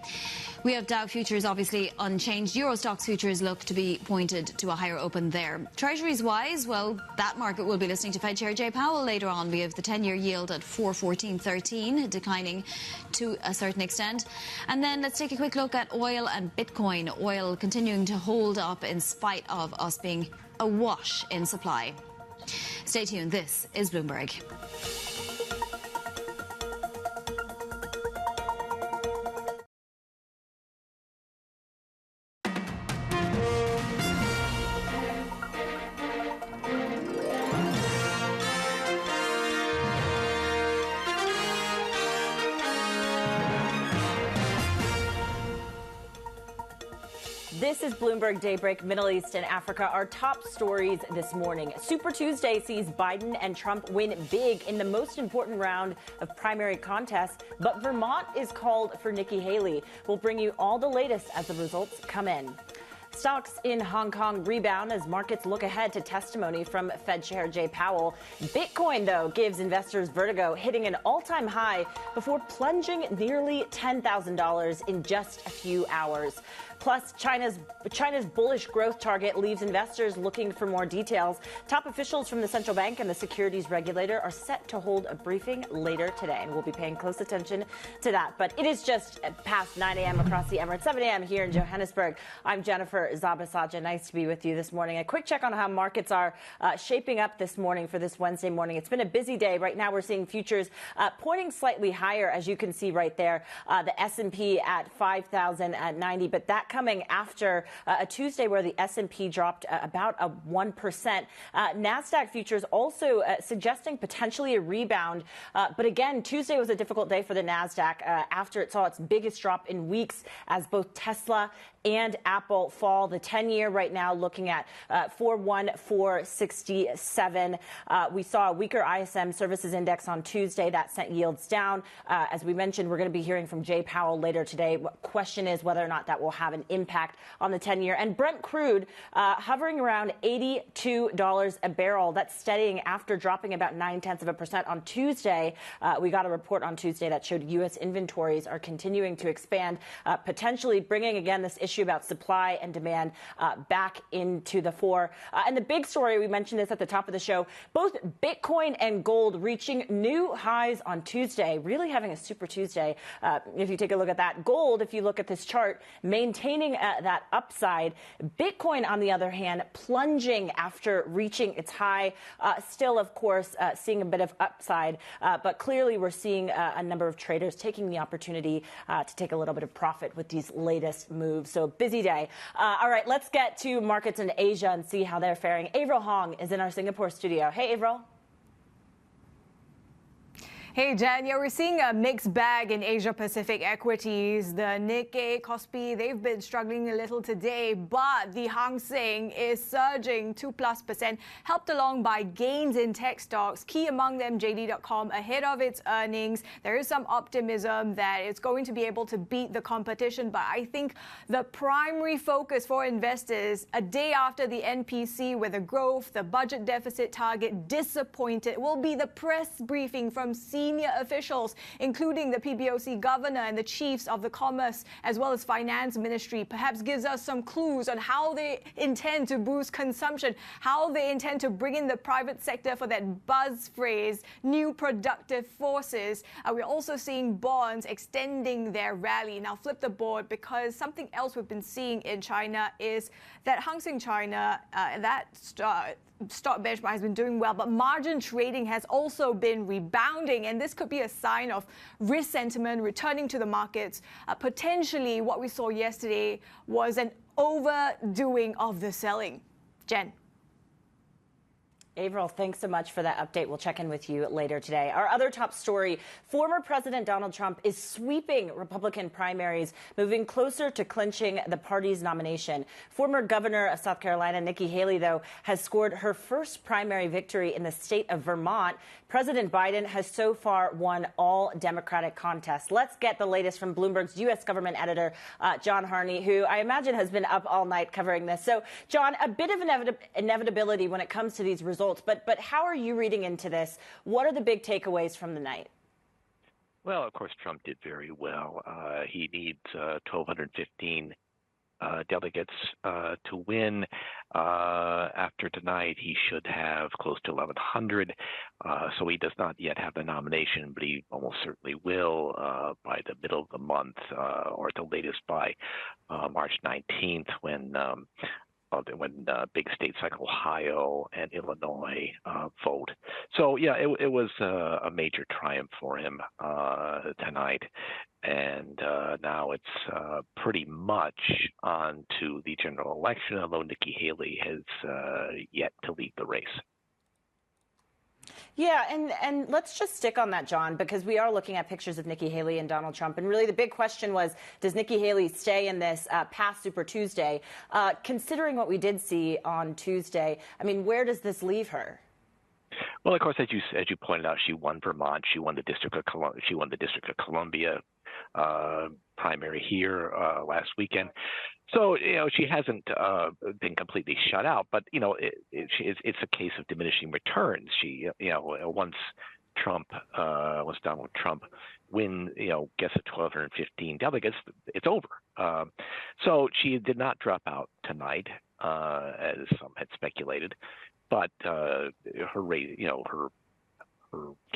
We have Dow futures obviously unchanged. Euro Stoxx futures look to be pointed to a higher open there. Treasuries wise, well, that market will be listening to Fed Chair Jay Powell later on. We have the 10-year yield at 4.1413, declining to a certain extent. And then let's take a quick look at oil and Bitcoin. Oil continuing to hold up in spite of us being awash in supply. Stay tuned. This is Bloomberg. This is Bloomberg Daybreak Middle East and Africa. Our top stories this morning. Super Tuesday sees Biden and Trump win big in the most important round of primary contests, but Vermont is called for Nikki Haley. We'll bring you all the latest as the results come in. Stocks in Hong Kong rebound as markets look ahead to testimony from Fed Chair Jay Powell. Bitcoin, though, gives investors vertigo, hitting an all-time high before plunging nearly $10,000 in just a few hours. Plus, China's bullish growth target leaves investors looking for more details. Top officials from the central bank and the securities regulator are set to hold a briefing later today, and we'll be paying close attention to that. But it is just past 9 a.m. across the Emirates, 7 a.m. here in Johannesburg. I'm Jennifer Zabasaja. Nice to be with you this morning. A quick check on how markets are shaping up this morning for this Wednesday morning. It's been a busy day. Right now, we're seeing futures pointing slightly higher, as you can see right there. The S&P at 5,090, but that coming after a Tuesday where the S&P dropped about 1%. NASDAQ futures also suggesting potentially a rebound. But again, Tuesday was a difficult day for the NASDAQ after it saw its biggest drop in weeks as both Tesla and Apple fall. The 10-year right now looking at 41467. We saw a weaker ISM services index on Tuesday that sent yields down. As we mentioned, we're going to be hearing from Jay Powell later today. Question is whether or not that will have an an impact on the 10-year. And Brent crude hovering around $82 a barrel. That's steadying after dropping about 0.9% on Tuesday. We got a report on Tuesday that showed U.S. inventories are continuing to expand, potentially bringing again this issue about supply and demand back into the fore. And the big story, we mentioned this at the top of the show, both Bitcoin and gold reaching new highs on Tuesday, really having a super Tuesday. If you take a look at that, gold, if you look at this chart, maintaining that upside. Bitcoin, on the other hand, plunging after reaching its high. Still, of course, seeing a bit of upside, but clearly we're seeing a number of traders taking the opportunity to take a little bit of profit with these latest moves. So busy day. All right, let's get to markets in Asia and see how they're faring. Avril Hong is in our Singapore studio. Hey, Avril. Hey, Jen. Yeah, we're seeing a mixed bag in Asia-Pacific equities. The Nikkei, Kospi, they've been struggling a little today, but the Hang Seng is surging 2+%, helped along by gains in tech stocks. Key among them, JD.com, ahead of its earnings. There is some optimism that it's going to be able to beat the competition, but I think the primary focus for investors, a day after the NPC with the growth, the budget deficit target disappointed, will be the press briefing from senior officials, including the PBOC governor and the chiefs of the Commerce as well as Finance Ministry. Perhaps gives us some clues on how they intend to boost consumption, how they intend to bring in the private sector for that buzz phrase, new productive forces. We're also seeing bonds extending their rally. Now flip the board, because something else we've been seeing in China is that Hang Seng China, stock benchmark has been doing well, but margin trading has also been rebounding, and this could be a sign of risk sentiment returning to the markets. Potentially, what we saw yesterday was an overdoing of the selling. Jen. Avril, thanks so much for that update. We'll check in with you later today. Our other top story, former President Donald Trump is sweeping Republican primaries, moving closer to clinching the party's nomination. Former Governor of South Carolina, Nikki Haley, though, has scored her first primary victory in the state of Vermont. President Biden has so far won all Democratic contests. Let's get the latest from Bloomberg's U.S. government editor, John Harney, who I imagine has been up all night covering this. So, John, a bit of inevitability when it comes to these results. But how are you reading into this? What are the big takeaways from the night? Well, of course, Trump did very well. He needs 1,215 delegates to win. After tonight, he should have close to 1,100. So he does not yet have the nomination, but he almost certainly will by the middle of the month, or at the latest by March 19th, when big states like Ohio and Illinois vote. So, yeah, it was a major triumph for him tonight. And now it's pretty much on to the general election, although Nikki Haley has yet to lead the race. Yeah, and let's just stick on that, John, because we are looking at pictures of Nikki Haley and Donald Trump. And really the big question was, does Nikki Haley stay in this past Super Tuesday? Considering what we did see on Tuesday, I mean, where does this leave her? Well, of course, as you pointed out, she won Vermont. She won the District of Columbia primary here last weekend. So, she hasn't been completely shut out, but, it's a case of diminishing returns. She, once Donald Trump gets 1,215 delegates, it's over. So she did not drop out tonight, as some had speculated, but her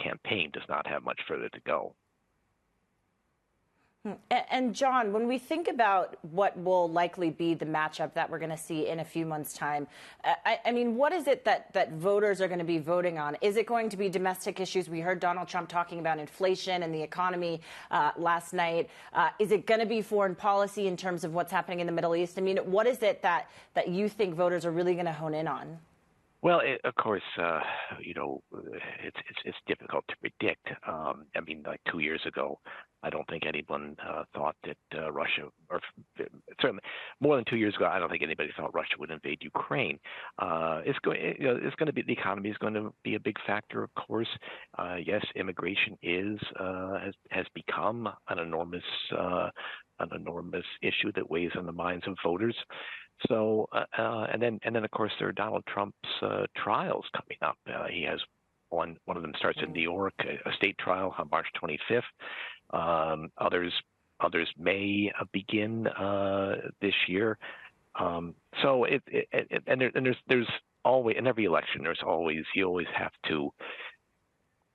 campaign does not have much further to go. And John, when we think about what will likely be the matchup that we're going to see in a few months' time, I mean, what is it that voters are going to be voting on? Is it going to be domestic issues? We heard Donald Trump talking about inflation and the economy last night. Is it going to be foreign policy in terms of what's happening in the Middle East? I mean, what is it that you think voters are really going to hone in on? Well, of course, it's difficult to predict. I mean, like 2 years ago, I don't think anyone thought that Russia, or certainly more than 2 years ago, I don't think anybody thought Russia would invade Ukraine. It's going to be, the economy is going to be a big factor, of course. Yes, immigration has become an enormous issue that weighs on the minds of voters. So, and then of course there are Donald Trump's trials coming up. He has one of them starts in New York, a state trial on March 25th. Others may begin this year. So there's always, in every election, you always have to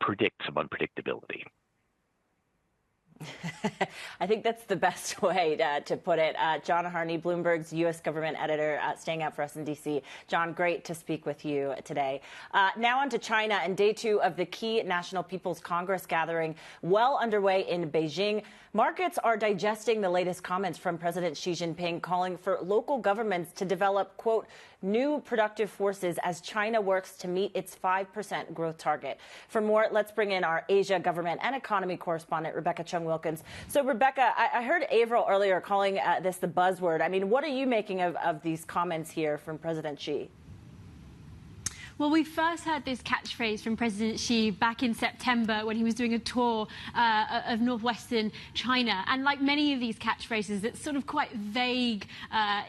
predict some unpredictability. I think that's the best way to put it. John Harney, Bloomberg's U.S. government editor, staying up for us in D.C. John, great to speak with you today. Now on to China, and day 2 of the key National People's Congress gathering well underway in Beijing. Markets are digesting the latest comments from President Xi Jinping, calling for local governments to develop, quote, new productive forces as China works to meet its 5% growth target. For more, let's bring in our Asia government and economy correspondent, Rebecca Chung-Wilkins. So, Rebecca, I heard Averill earlier calling this the buzzword. I mean, what are you making of these comments here from President Xi? Well, we first heard this catchphrase from President Xi back in September when he was doing a tour of northwestern China. And like many of these catchphrases, it's sort of quite vague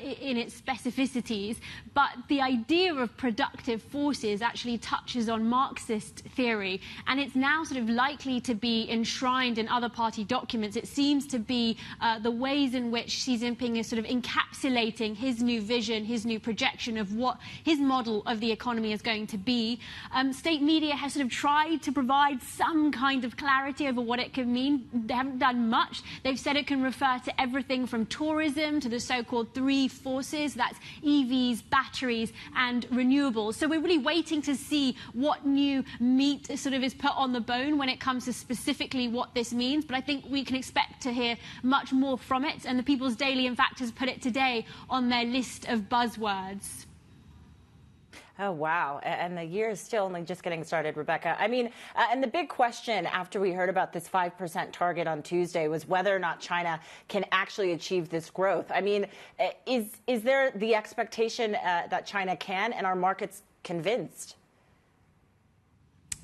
in its specificities. But the idea of productive forces actually touches on Marxist theory. And it's now sort of likely to be enshrined in other party documents. It seems to be the ways in which Xi Jinping is sort of encapsulating his new vision, his new projection of what his model of the economy is going to be. State media has sort of tried to provide some kind of clarity over what it can mean. They haven't done much. They've said it can refer to everything from tourism to the so-called 3 forces, that's EVs, batteries and renewables. So we're really waiting to see what new meat sort of is put on the bone when it comes to specifically what this means. But I think we can expect to hear much more from it. And the People's Daily, in fact, has put it today on their list of buzzwords. Oh, wow. And the year is still only just getting started, Rebecca. I mean, and the big question after we heard about this 5% target on Tuesday was whether or not China can actually achieve this growth. I mean, is there the expectation that China can, and are markets convinced?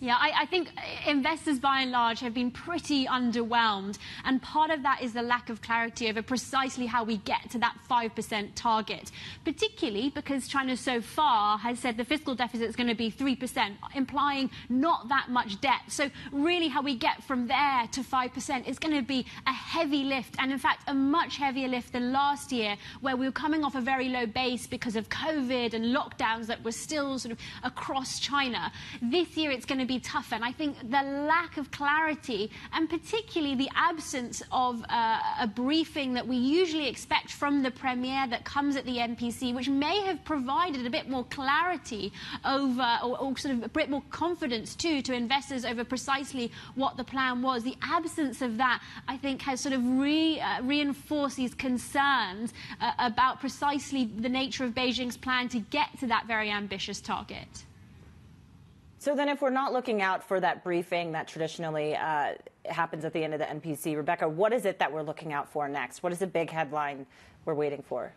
Yeah, I think investors by and large have been pretty underwhelmed. And part of that is the lack of clarity over precisely how we get to that 5% target, particularly because China so far has said the fiscal deficit is going to be 3%, implying not that much debt. So really how we get from there to 5% is going to be a heavy lift, and in fact a much heavier lift than last year, where we were coming off a very low base because of COVID and lockdowns that were still sort of across China. This year it's going to be tough, and I think the lack of clarity, and particularly the absence of a briefing that we usually expect from the Premier that comes at the NPC, which may have provided a bit more clarity over, or sort of a bit more confidence too, to investors over precisely what the plan was. The absence of that, I think, has sort of reinforced these concerns about precisely the nature of Beijing's plan to get to that very ambitious target. So then if we're not looking out for that briefing that traditionally happens at the end of the NPC, Rebecca, what is it that we're looking out for next? What is the big headline we're waiting for?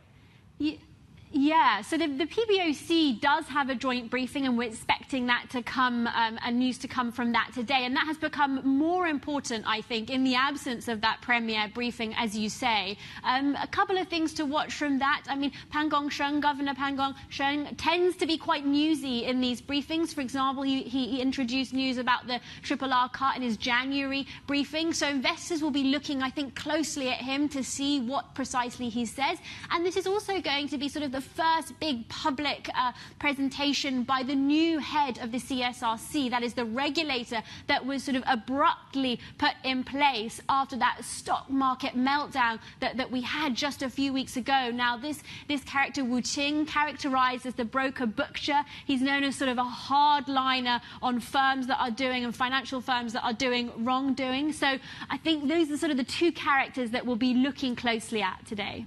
Yeah, so the PBOC does have a joint briefing, and we're expecting that to come, and news to come from that today. And that has become more important, I think, in the absence of that Premier briefing, as you say. A couple of things to watch from that. I mean, Governor Pan Gongsheng tends to be quite newsy in these briefings. For example, he introduced news about the RRR cut in his January briefing. So investors will be looking, I think, closely at him to see what precisely he says. And this is also going to be sort of the first big public presentation by the new head of the CSRC, that is the regulator that was sort of abruptly put in place after that stock market meltdown that we had just a few weeks ago. Now, this character, Wu Qing, characterized as the broker butcher. He's known as sort of a hardliner on firms that are doing, and financial firms that are doing wrongdoing. So I think those are sort of the two characters that we'll be looking closely at today.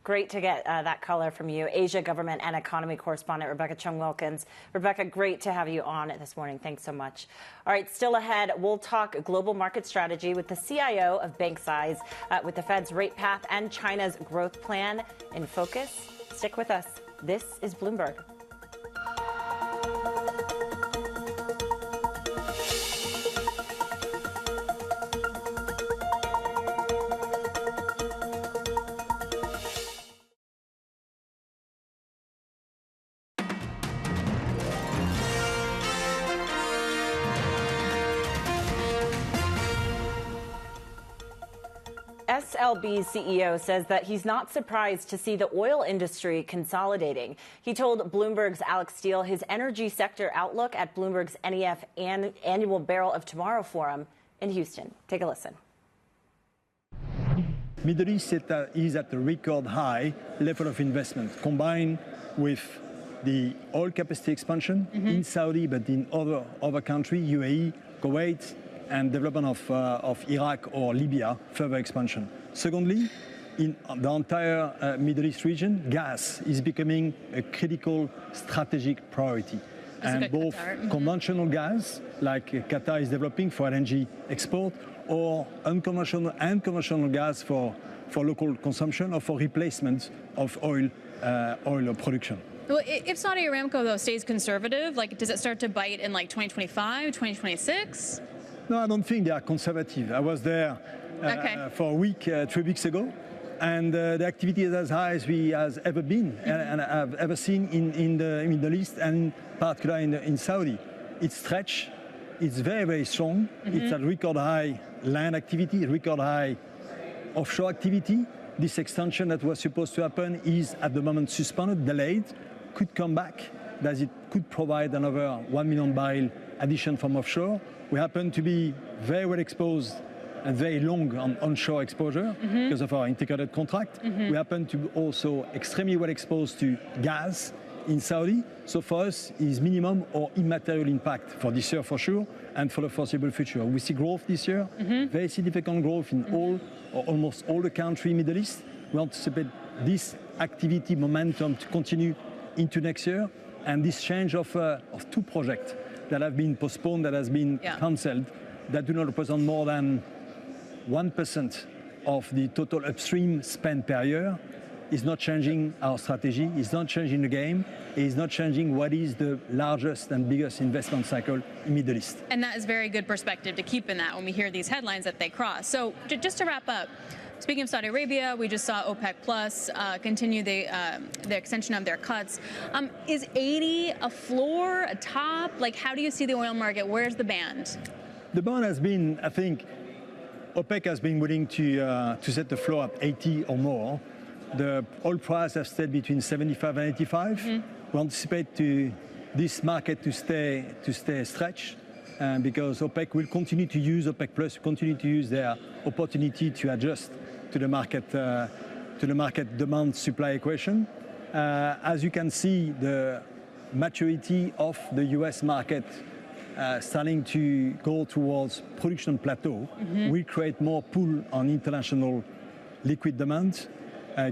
Great to get that color from you. Asia government and economy correspondent Rebecca Chung-Wilkins. Rebecca, great to have you on this morning. Thanks so much. All right, still ahead, we'll talk global market strategy with the CIO of Banksize, with the Fed's rate path and China's growth plan in focus. Stick with us. This is Bloomberg. SLB's CEO says that he's not surprised to see the oil industry consolidating. He told Bloomberg's Alex Steele his energy sector outlook at Bloomberg's NEF Annual Barrel of Tomorrow Forum in Houston. Take a listen. Middle East is at a record high level of investment, combined with the oil capacity expansion in Saudi, but in other countries, UAE, Kuwait, and development of Iraq or Libya, further expansion. Secondly, in the entire Middle East region, gas is becoming a critical strategic priority. And both conventional gas, like Qatar is developing for LNG export, or unconventional and conventional gas for local consumption or for replacement of oil production. Well, if Saudi Aramco, though, stays conservative, like, does it start to bite in, like, 2025, 2026? No, I don't think they are conservative. I was there for a week, 3 weeks ago, and the activity is as high as we has ever been and I've ever seen in the Middle East, and particularly in Saudi. It's stretched. It's very, very strong. It's a record high land activity, record high offshore activity. This extension that was supposed to happen is at the moment suspended, delayed, could come back, as it could provide another 1 million barrel addition from offshore. We happen to be very well exposed and very long on onshore exposure because of our integrated contract. We happen to be also extremely well exposed to gas in Saudi. So for us, is minimum or immaterial impact for this year for sure, and for the foreseeable future. We see growth this year, very significant growth in all or almost all the countries in the Middle East. We anticipate this activity momentum to continue into next year, and this change of 2 projects that have been postponed, that has been cancelled, that do not represent more than 1% of the total upstream spend per year, is not changing our strategy, is not changing the game, is not changing what is the largest and biggest investment cycle in Middle East. And that is very good perspective to keep in that when we hear these headlines that they cross. So just to wrap up, speaking of Saudi Arabia, we just saw OPEC Plus continue the extension of their cuts. Is 80 a floor, a top? Like, how do you see the oil market? Where's the band? The band has been, I think, OPEC has been willing to set the floor at 80 or more. The oil price has stayed between 75 and 85. We anticipate this market to stay stretched, because OPEC will continue to use OPEC Plus, continue to use their opportunity to adjust to the market demand supply equation. As you can see, the maturity of the US market starting to go towards production plateau will create more pull on international liquid demand.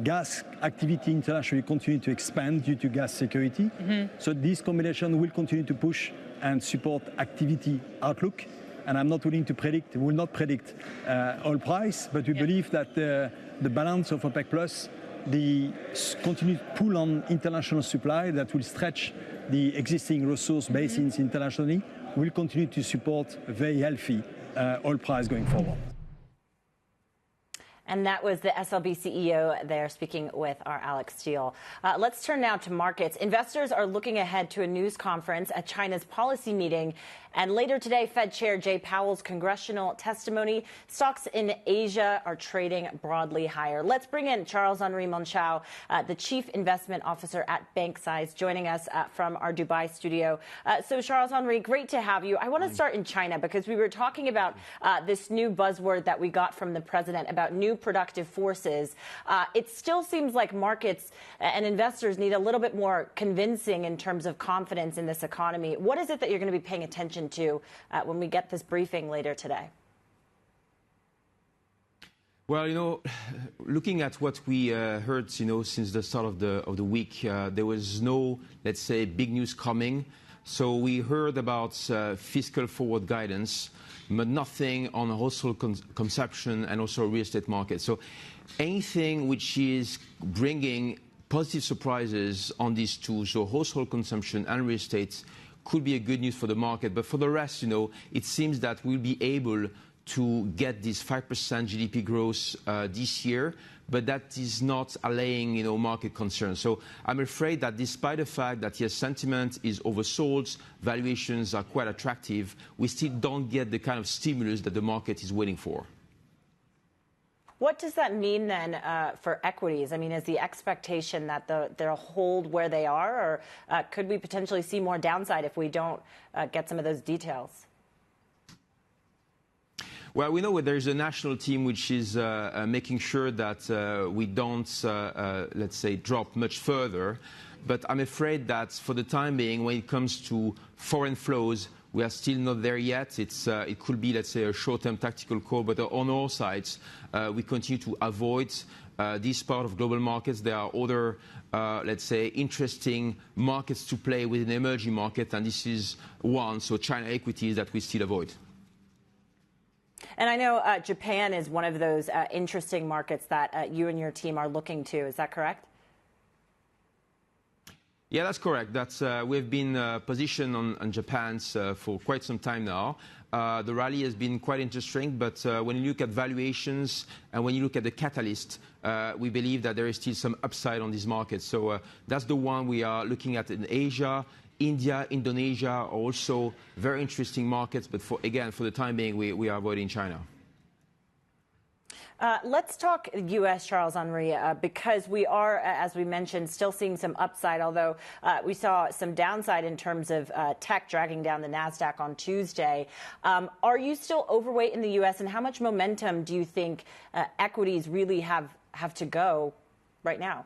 Gas activity internationally continue to expand due to gas security. So this combination will continue to push and support activity outlook. And I'm not willing to predict, will not predict oil price, but we believe that the balance of OPEC Plus, the continued pull on international supply that will stretch the existing resource basins internationally, will continue to support a very healthy oil price going forward. And that was the SLB CEO there speaking with our Alex Steele. Let's turn now to markets. Investors are looking ahead to a news conference at China's policy meeting. And later today, Fed Chair Jay Powell's congressional testimony. Stocks in Asia are trading broadly higher. Let's bring in Charles-Henri Monchau, the Chief Investment Officer at Banksize, joining us from our Dubai studio. So Charles-Henri, great to have you. I want to start in China because we were talking about this new buzzword that we got from the president about new productive forces. It still seems like markets and investors need a little bit more convincing in terms of confidence in this economy. What is it that you're going to be paying attention to when we get this briefing later today? Well, looking at what we heard, since the start of the week, there was no, let's say, big news coming. So we heard about fiscal forward guidance, but nothing on household consumption and also real estate market. So anything which is bringing positive surprises on these two, so household consumption and real estate, could be a good news for the market. But for the rest, it seems that we'll be able to get this 5% GDP growth this year, but that is not allaying, market concerns. So I'm afraid that despite the fact that, yes, sentiment is oversold, valuations are quite attractive, we still don't get the kind of stimulus that the market is waiting for. What does that mean then for equities? I mean, is the expectation that they'll hold where they are, or could we potentially see more downside if we don't get some of those details? Well, we know there is a national team which is making sure that we don't, let's say, drop much further. But I'm afraid that for the time being, when it comes to foreign flows, we are still not there yet. It could be, let's say, a short-term tactical call, but on all sides, we continue to avoid this part of global markets. There are other, let's say, interesting markets to play with an emerging market, and this is one, so China equities, that we still avoid. And I know Japan is one of those interesting markets that you and your team are looking to. Is that correct? Yeah, that's correct. We've been positioned on Japan for quite some time now. The rally has been quite interesting, but when you look at valuations and when you look at the catalyst, we believe that there is still some upside on these markets. So that's the one we are looking at in Asia. India, Indonesia are also very interesting markets, but for the time being, we are avoiding China. Let's talk U.S., Charles-Henri, because we are, as we mentioned, still seeing some upside, although we saw some downside in terms of tech dragging down the NASDAQ on Tuesday. Are you still overweight in the U.S., and how much momentum do you think equities really have to go right now?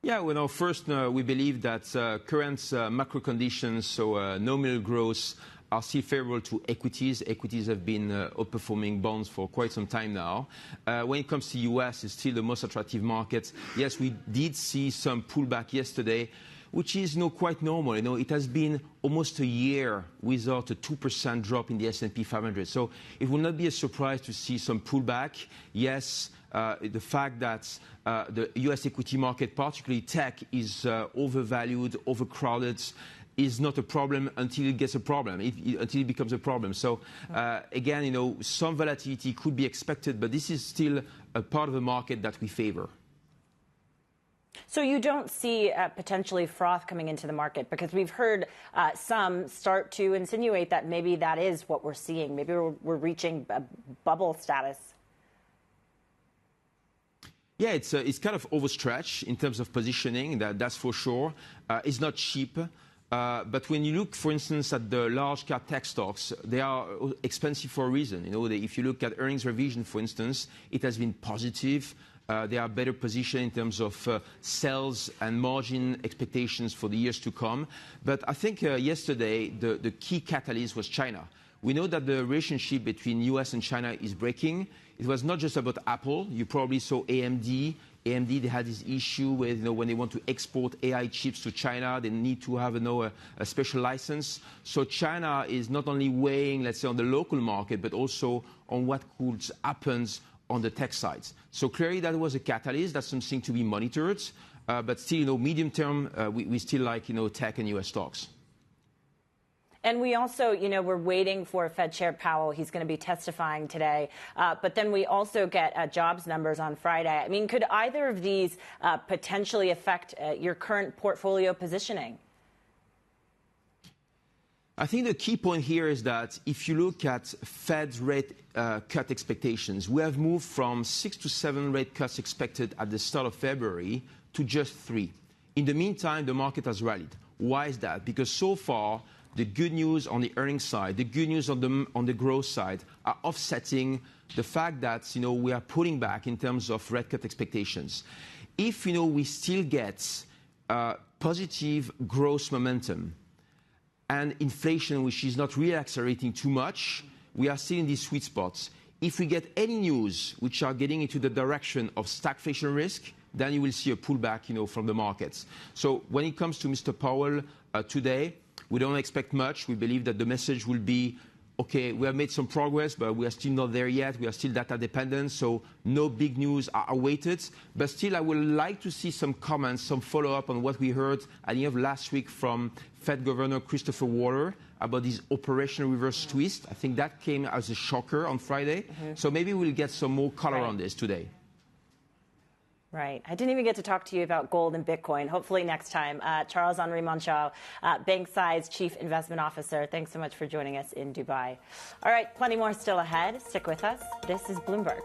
Yeah, well, first, we believe that current macro conditions, so nominal growth, are still favorable to equities. Equities have been outperforming bonds for quite some time now. When it comes to U.S., it's still the most attractive market. Yes, we did see some pullback yesterday, which is quite normal. It has been almost a year without a 2% drop in the S&P 500. So it will not be a surprise to see some pullback. Yes, the fact that the U.S. equity market, particularly tech, is overvalued, overcrowded, is not a problem until it gets a problem, until it becomes a problem. So again, some volatility could be expected, but this is still a part of the market that we favor. So you don't see potentially froth coming into the market, because we've heard some start to insinuate that maybe that is what we're seeing. Maybe we're reaching a bubble status. Yeah, it's kind of overstretched in terms of positioning, that's for sure. It's not cheap. But when you look, for instance, at the large cap tech stocks, they are expensive for a reason. If you look at earnings revision, for instance, it has been positive. They are better positioned in terms of sales and margin expectations for the years to come. But I think yesterday the key catalyst was China. We know that the relationship between US and China is breaking. It was not just about Apple. You probably saw AMD. AMD, they had this issue with, when they want to export AI chips to China, they need to have a special license. So China is not only weighing, let's say, on the local market, but also on what could happen on the tech side. So clearly that was a catalyst. That's something to be monitored. But still, medium term, we still like, tech and US stocks. And we also, we're waiting for Fed Chair Powell. He's going to be testifying today. But then we also get jobs numbers on Friday. I mean, could either of these potentially affect your current portfolio positioning? I think the key point here is that if you look at Fed rate cut expectations, we have moved from 6 to 7 rate cuts expected at the start of February to just 3. In the meantime, the market has rallied. Why is that? Because so far, the good news on the earnings side, the good news on the growth side are offsetting the fact that we are pulling back in terms of rate cut expectations. If we still get positive growth momentum and inflation which is not really accelerating too much, we are still in these sweet spots. If we get any news which are getting into the direction of stagflation risk, then you will see a pullback, from the markets. So when it comes to Mr. Powell today, we don't expect much. We believe that the message will be, okay, we have made some progress, but we are still not there yet. We are still data dependent, so no big news are awaited. But still, I would like to see some comments, some follow-up on what we heard at the end of last week from Fed Governor Christopher Waller about this operational reverse twist. I think that came as a shocker on Friday. So maybe we'll get some more color on this today. Right. I didn't even get to talk to you about gold and Bitcoin. Hopefully next time. Charles-Henri Monchal, Bankside's Chief Investment Officer, thanks so much for joining us in Dubai. All right, plenty more still ahead. Stick with us. This is Bloomberg.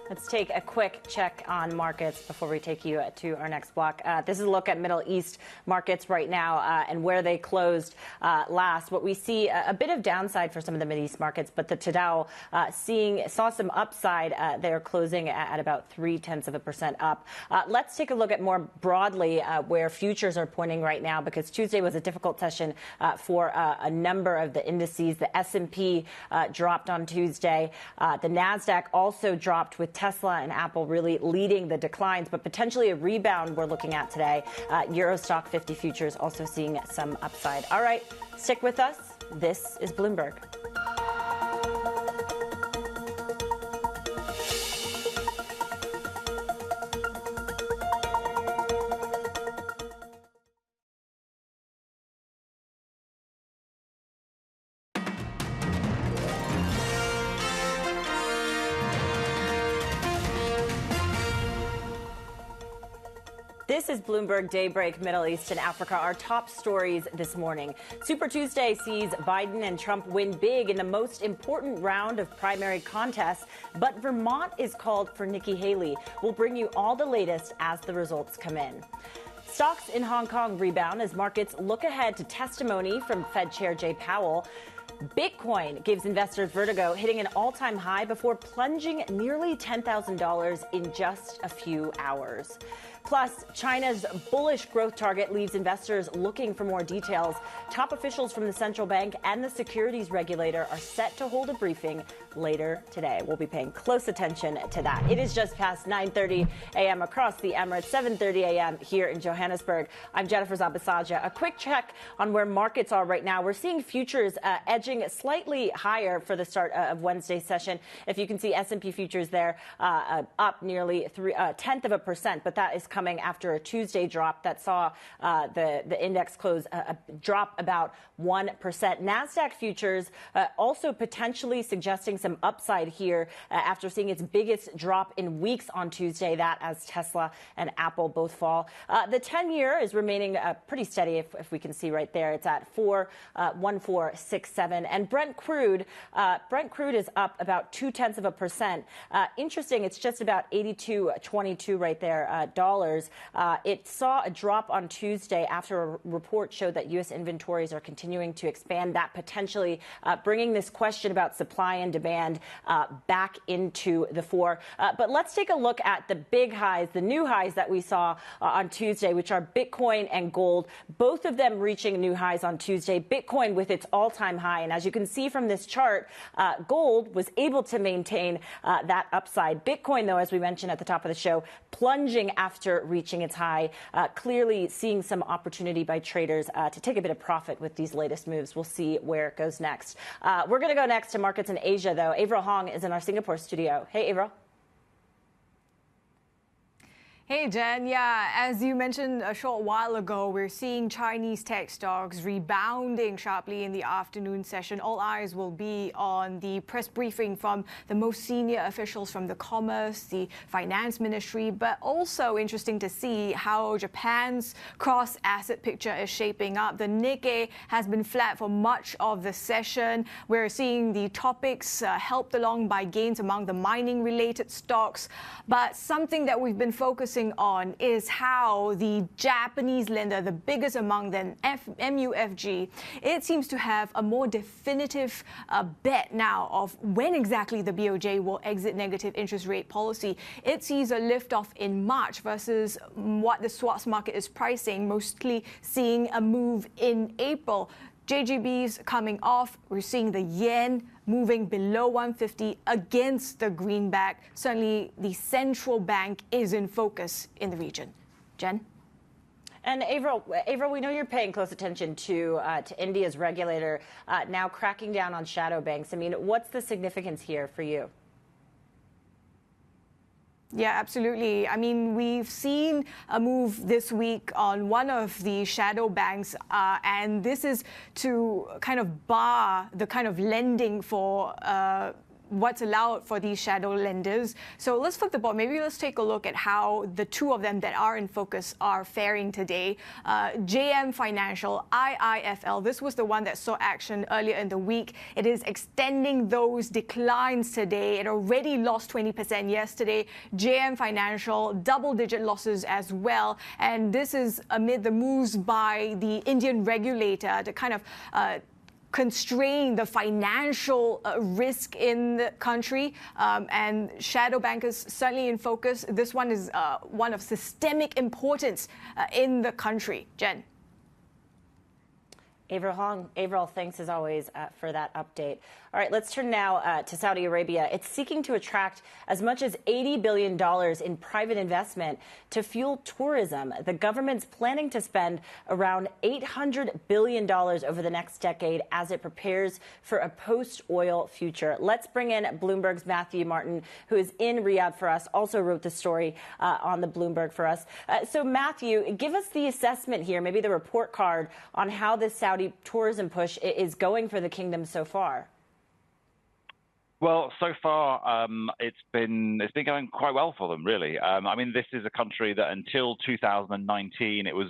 Let's take a quick check on markets before we take you to our next block. This is a look at Middle East markets right now and where they closed last. What we see a bit of downside for some of the Middle East markets, but the Tadao saw some upside. They're closing at about 0.3% up. Let's take a look at more broadly where futures are pointing right now, because Tuesday was a difficult session for a number of the indices. The S&P dropped on Tuesday. The Nasdaq also dropped, with Tesla and Apple really leading the declines, but potentially a rebound we're looking at today. Euro Stock 50 futures also seeing some upside. All right, stick with us. This is Bloomberg. This is Bloomberg Daybreak Middle East and Africa. Our top stories this morning. Super Tuesday sees Biden and Trump win big in the most important round of primary contests, but Vermont is called for Nikki Haley. We'll bring you all the latest as the results come in. Stocks in Hong Kong rebound as markets look ahead to testimony from Fed Chair Jay Powell. Bitcoin gives investors vertigo, hitting an all-time high before plunging nearly $10,000 in just a few hours. Plus, China's bullish growth target leaves investors looking for more details. Top officials from the central bank and the securities regulator are set to hold a briefing later today. We'll be paying close attention to that. It is just past 9:30 a.m. across the Emirates, 7:30 a.m. here in Johannesburg. I'm Jennifer Zabasaja. A quick check on where markets are right now. We're seeing futures edging slightly higher for the start of Wednesday's session. If you can see, S&P futures there up nearly 0.1%, but that is coming after a Tuesday drop that saw the index close drop about 1%. NASDAQ futures also potentially suggesting some upside here after seeing its biggest drop in weeks on Tuesday, that as Tesla and Apple both fall. The 10-year is remaining pretty steady, if we can see right there. It's at 4.1467. And Brent crude is up about 0.2%. Interesting, it's just about 82.22 right there, dollars. It saw a drop on Tuesday after a report showed that U.S. inventories are continuing to expand, that potentially bringing this question about supply and demand back into the fore. But let's take a look at the big highs, the new highs that we saw on Tuesday, which are Bitcoin and gold, both of them reaching new highs on Tuesday. Bitcoin with its all-time high. And as you can see from this chart, gold was able to maintain that upside. Bitcoin, though, as we mentioned at the top of the show, plunging after reaching its high, clearly seeing some opportunity by traders to take a bit of profit with these latest moves. We'll see where it goes next. We're going to go next to markets in Asia, though. Avril Hong is in our Singapore studio. Hey, Avril. Hey, Jen. Yeah, as you mentioned a short while ago, we're seeing Chinese tech stocks rebounding sharply in the afternoon session. All eyes will be on the press briefing from the most senior officials from the Commerce, the Finance Ministry, but also interesting to see how Japan's cross-asset picture is shaping up. The Nikkei has been flat for much of the session. We're seeing the topics helped along by gains among the mining-related stocks, but something that we've been focusing focusing on is how the Japanese lender, the biggest among them, MUFG, it seems to have a more definitive bet now of when exactly the BOJ will exit negative interest rate policy. It sees a lift-off in March versus what the swaps market is pricing, mostly seeing a move in April. JGB's coming off. We're seeing the yen moving below 150 against the greenback. Certainly, the central bank is in focus in the region. Jen? And Avril, we know you're paying close attention to India's regulator now cracking down on shadow banks. I mean, what's the significance here for you? Yeah, absolutely. I mean, we've seen a move this week on one of the shadow banks, and this is to kind of bar the kind of lending for what's allowed for these shadow lenders. So let's flip the board. Maybe let's take a look at how the two of them that are in focus are faring today. JM Financial, IIFL, this was the one that saw action earlier in the week. It is extending those declines today. It already lost 20% yesterday. JM Financial, double-digit losses as well. And this is amid the moves by the Indian regulator to kind of constrain the financial risk in the country, and shadow bankers certainly in focus. This one is one of systemic importance in the country. Jen. Avril, thanks as always for that update. All right, let's turn now to Saudi Arabia. It's seeking to attract as much as $80 billion in private investment to fuel tourism. The government's planning to spend around $800 billion over the next decade as it prepares for a post-oil future. Let's bring in Bloomberg's Matthew Martin, who is in Riyadh for us, also wrote the story on the Bloomberg for us. So, Matthew, give us the assessment here, maybe the report card on how this Saudi tourism push is going for the kingdom so far. Well, so far, it's been going quite well for them, really. I mean, this is a country that until 2019, it was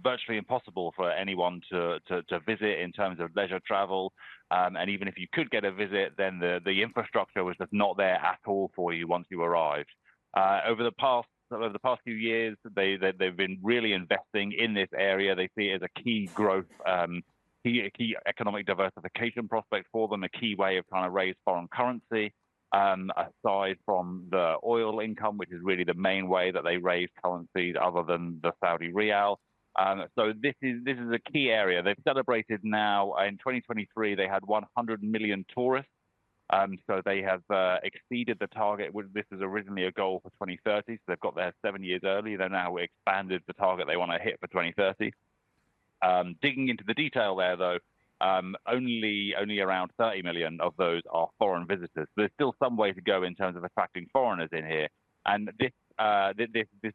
virtually impossible for anyone to visit in terms of leisure travel. And even if you could get a visit, then the infrastructure was just not there at all for you once you arrived. Over the past few years, they've been really investing in this area. They see it as a key growth key economic diversification prospect for them, a key way of trying to raise foreign currency, aside from the oil income, which is really the main way that they raise currencies other than the Saudi rial. So this is a key area. They've celebrated now in 2023, they had 100 million tourists. So they have exceeded the target. This was originally a goal for 2030, so they've got there 7 years early. They've now expanded the target they want to hit for 2030. Digging into the detail there, though, only around 30 million of those are foreign visitors. There's still some way to go in terms of attracting foreigners in here. And this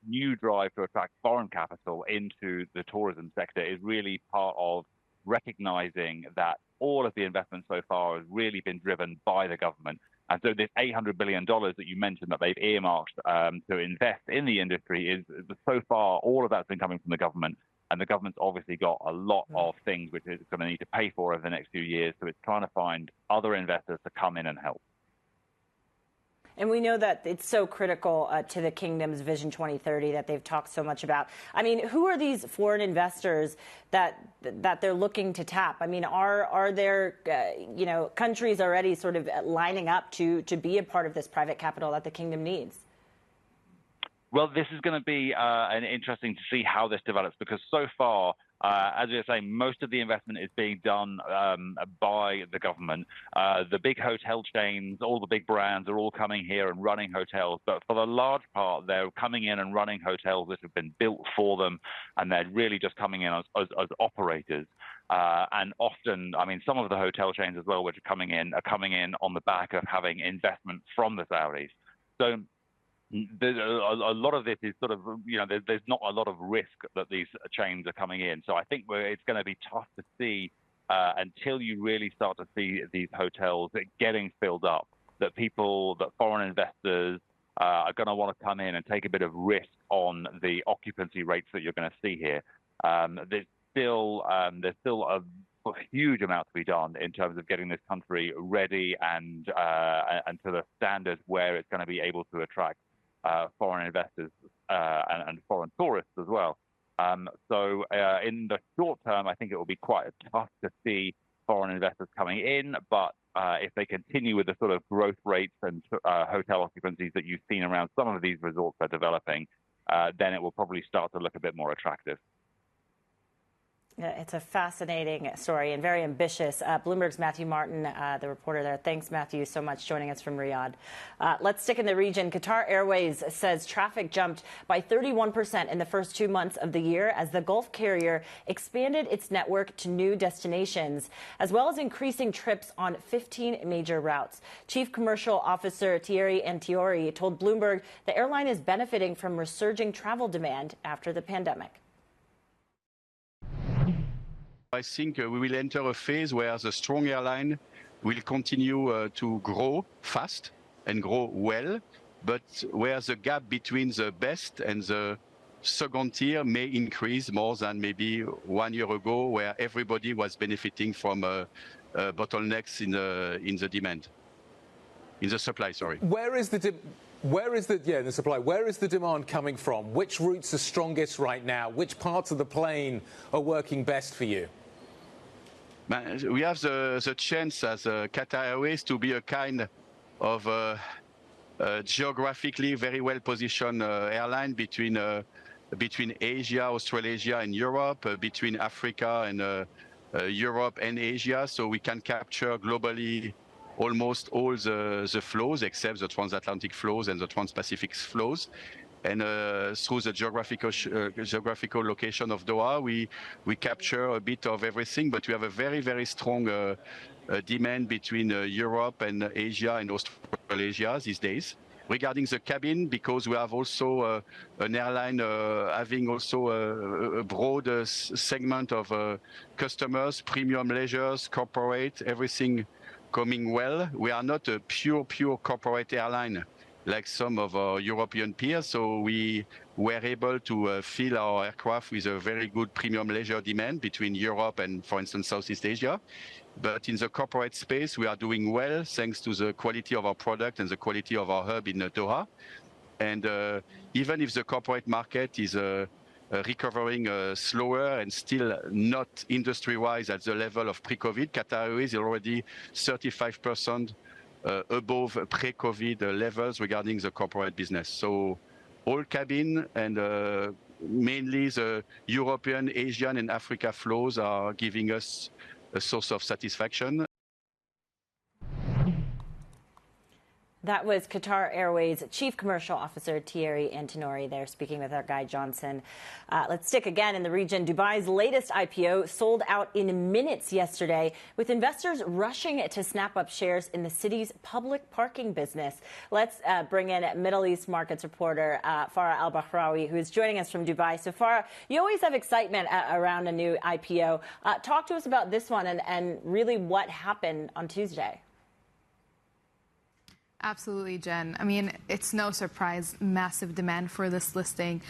new drive to attract foreign capital into the tourism sector is really part of recognizing that all of the investment so far has really been driven by the government. And so this $800 billion that you mentioned that they've earmarked to invest in the industry is so far all of that's been coming from the government. And the government's obviously got a lot of things which it's going to need to pay for over the next few years. So it's trying to find other investors to come in and help. And we know that it's so critical to the kingdom's Vision 2030 that they've talked so much about. I mean, who are these foreign investors that they're looking to tap? I mean, are there countries already sort of lining up to be a part of this private capital that the kingdom needs? Well, this is going to be interesting to see how this develops, because so far, as we were saying, most of the investment is being done by the government. The big hotel chains, all the big brands are all coming here and running hotels. But for the large part, they're coming in and running hotels that have been built for them, and they're really just coming in as operators. And often, I mean, some of the hotel chains as well, which are coming in on the back of having investment from the Saudis. So a lot of this is sort of, there's not a lot of risk that these chains are coming in. So I think it's going to be tough to see until you really start to see these hotels getting filled up, that foreign investors are going to want to come in and take a bit of risk on the occupancy rates that you're going to see here. There's still a huge amount to be done in terms of getting this country ready and to the standard where it's going to be able to attract foreign investors and foreign tourists as well. So in the short term, I think it will be quite tough to see foreign investors coming in, but if they continue with the sort of growth rates and hotel occupancies that you've seen around some of these resorts are developing, then it will probably start to look a bit more attractive. It's a fascinating story and very ambitious. Bloomberg's Matthew Martin, the reporter there. Thanks, Matthew, so much joining us from Riyadh. Let's stick in the region. Qatar Airways says traffic jumped by 31% in the first 2 months of the year as the Gulf carrier expanded its network to new destinations, as well as increasing trips on 15 major routes. Chief Commercial Officer Thierry Antiori told Bloomberg the airline is benefiting from resurging travel demand after the pandemic. I think we will enter a phase where the strong airline will continue to grow fast and grow well, but where the gap between the best and the second tier may increase more than maybe 1 year ago, where everybody was benefiting from bottlenecks in the demand, in the supply. Sorry. Where is the supply? Where is the demand coming from? Which routes are strongest right now? Which parts of the plane are working best for you? We have the chance as Qatar Airways to be a kind of geographically very well positioned airline between Asia, Australasia, and Europe, between Africa and Europe and Asia, so we can capture globally almost all the flows except the transatlantic flows and the trans-Pacific flows. And through the geographical location of Doha, we capture a bit of everything, but we have a very, very strong demand between Europe and Asia and Australasia these days. Regarding the cabin, because we have also an airline having also a broad segment of customers, premium leisures, corporate, everything coming well. We are not a pure corporate airline like some of our European peers, so we were able to fill our aircraft with a very good premium leisure demand between Europe and, for instance, Southeast Asia. But in the corporate space, we are doing well thanks to the quality of our product and the quality of our hub in Doha. And even if the corporate market is recovering slower and still not industry-wise at the level of pre-COVID, Qatar Airways is already 35% above pre-COVID levels regarding the corporate business. So all cabin and mainly the European, Asian, and Africa flows are giving us a source of satisfaction. That was Qatar Airways Chief Commercial Officer Thierry Antiori there speaking with our Guy Johnson. Let's stick again in the region. Dubai's latest IPO sold out in minutes yesterday, with investors rushing to snap up shares in the city's public parking business. Let's bring in Middle East markets reporter Farah Al-Bahrawi, who is joining us from Dubai. So Farah, you always have excitement around a new IPO. Talk to us about this one and really what happened on Tuesday. Absolutely, Jen. I mean, it's no surprise, massive demand for this listing,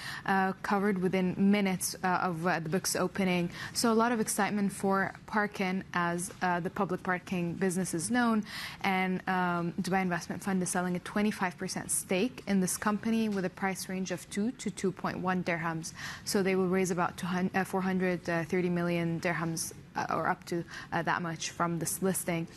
covered within minutes of the book's opening. So a lot of excitement for Parkin, as the public parking business is known. And Dubai Investment Fund is selling a 25% stake in this company with a price range of 2 to 2.1 dirhams. So they will raise about 430 million dirhams, or up to that much from this listing.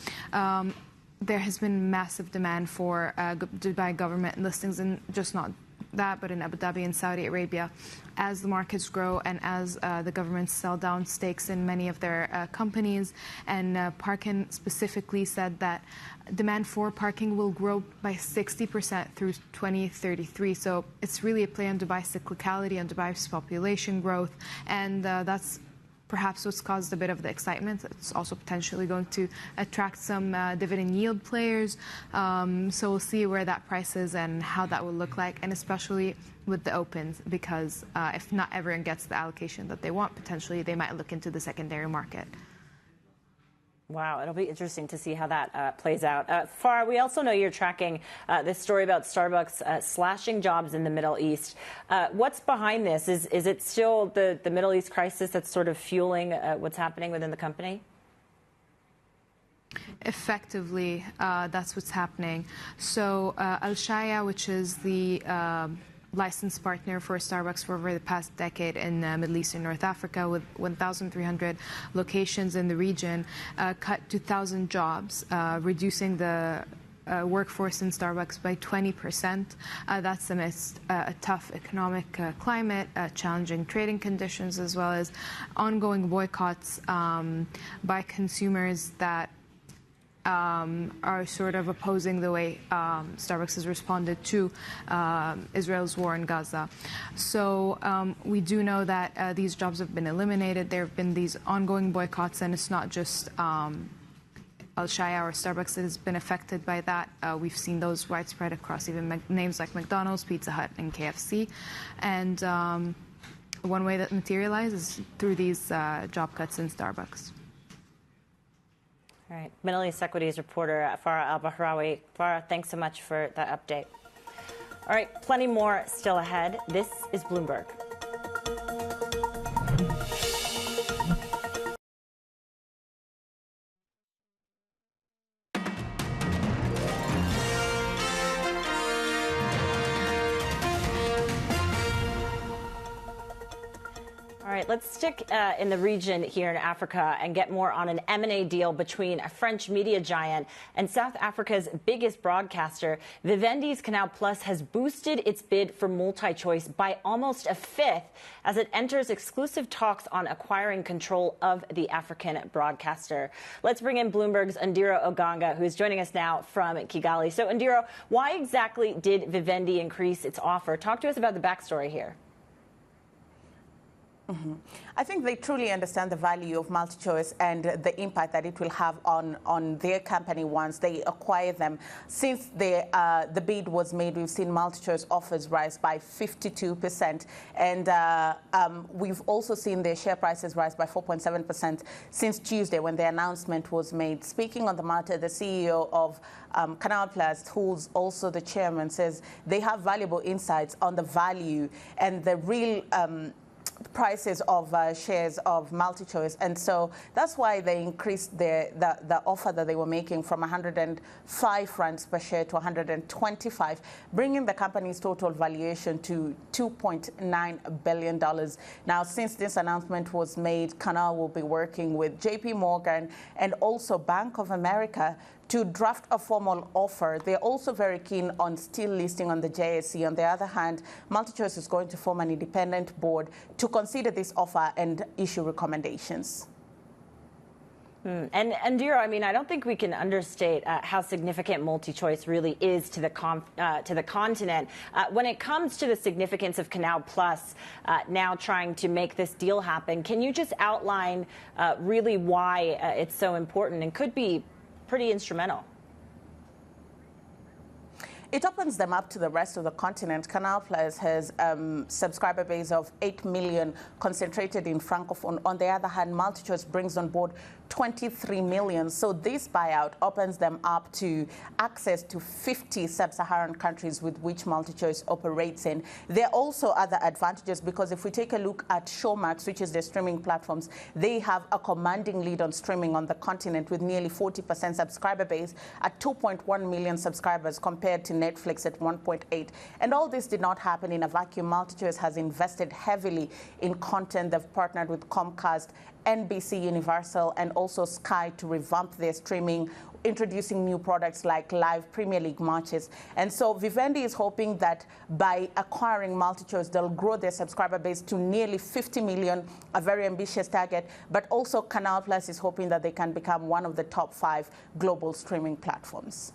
There has been massive demand for Dubai government listings, and just not that, but in Abu Dhabi and Saudi Arabia, as the markets grow and as the governments sell down stakes in many of their companies. And Parkin specifically said that demand for parking will grow by 60% through 2033. So it's really a play on Dubai's cyclicality, on Dubai's population growth, and that's perhaps what's caused a bit of the excitement. It's also potentially going to attract some dividend yield players. So we'll see where that price is and how that will look like, and especially with the opens, because if not everyone gets the allocation that they want, potentially they might look into the secondary market. Wow, it'll be interesting to see how that plays out. Farah, we also know you're tracking this story about Starbucks slashing jobs in the Middle East. What's behind this? Is it still the Middle East crisis that's sort of fueling what's happening within the company? Effectively, that's what's happening. So Al-Shaya, which is the licensed partner for Starbucks for over the past decade in Middle East and North Africa, with 1,300 locations in the region, cut 2,000 jobs, reducing the workforce in Starbucks by 20%. That's amidst a tough economic climate, challenging trading conditions, as well as ongoing boycotts by consumers that are sort of opposing the way Starbucks has responded to Israel's war in Gaza. So we do know that these jobs have been eliminated. There have been these ongoing boycotts, and it's not just Al-Shaya or Starbucks that has been affected by that. We've seen those widespread across even names like McDonald's, Pizza Hut, and KFC. And one way that materializes through these job cuts in Starbucks. All right. Middle East Equities reporter Farah Al-Bahrawi. Farah, thanks so much for that update. All right, plenty more still ahead. This is Bloomberg. All right, let's stick in the region here in Africa and get more on an M&A deal between a French media giant and South Africa's biggest broadcaster. Vivendi's Canal Plus has boosted its bid for MultiChoice by almost a fifth as it enters exclusive talks on acquiring control of the African broadcaster. Let's bring in Bloomberg's Ndiro Oganga, who's joining us now from Kigali. So, Ndiro, why exactly did Vivendi increase its offer? Talk to us about the backstory here. I think they truly understand the value of MultiChoice and the impact that it will have on their company once they acquire them. Since the bid was made, we've seen MultiChoice offers rise by 52%. And we've also seen their share prices rise by 4.7% since Tuesday when the announcement was made. Speaking on the matter, the CEO of Canal Plus, who's also the chairman, says they have valuable insights on the value and the real prices of shares of MultiChoice, and so that's why they increased the offer that they were making from 105 francs per share to 125, bringing the company's total valuation to $2.9 billion. Now, since this announcement was made, Canal will be working with JP Morgan and also Bank of America to draft a formal offer. They're also very keen on still listing on the JSE. On the other hand, MultiChoice is going to form an independent board to consider this offer and issue recommendations. And Ndiro, I mean, I don't think we can understate how significant MultiChoice really is to the continent. When it comes to the significance of Canal Plus now trying to make this deal happen, can you just outline really why it's so important and could be pretty instrumental? It opens them up to the rest of the continent. Canal Plus has subscriber base of 8 million concentrated in Francophone. On the other hand, MultiChoice brings on board 23 million. So this buyout opens them up to access to 50 sub-Saharan countries with which MultiChoice operates in. There are also other advantages because if we take a look at Showmax, which is their streaming platforms, they have a commanding lead on streaming on the continent with nearly 40% subscriber base at 2.1 million subscribers compared to Netflix at 1.8. And all this did not happen in a vacuum. MultiChoice has invested heavily in content. They've partnered with Comcast, NBC Universal, and also Sky to revamp their streaming, introducing new products like live Premier League matches. And so Vivendi is hoping that by acquiring MultiChoice, they'll grow their subscriber base to nearly 50 million, a very ambitious target. But also Canal Plus is hoping that they can become one of the top 5 global streaming platforms.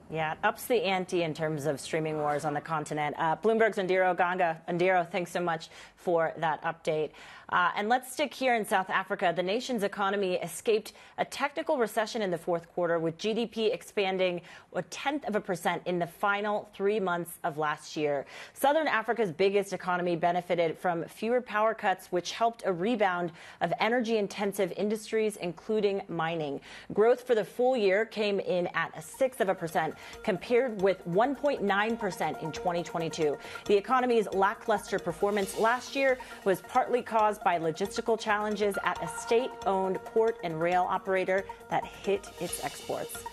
Yeah, it ups the ante in terms of streaming wars on the continent. Bloomberg's Ndiro Oganga. Ndiro, thanks so much for that update. And let's stick here in South Africa. The nation's economy escaped a technical recession in the fourth quarter, with GDP expanding 0.1% in the final 3 months of last year. Southern Africa's biggest economy benefited from fewer power cuts, which helped a rebound of energy-intensive industries, including mining. Growth for the full year came in at 0.6%, compared with 1.9% in 2022. The economy's lackluster performance last year was partly caused caused by logistical challenges at a state-owned port and rail operator that hit its exports.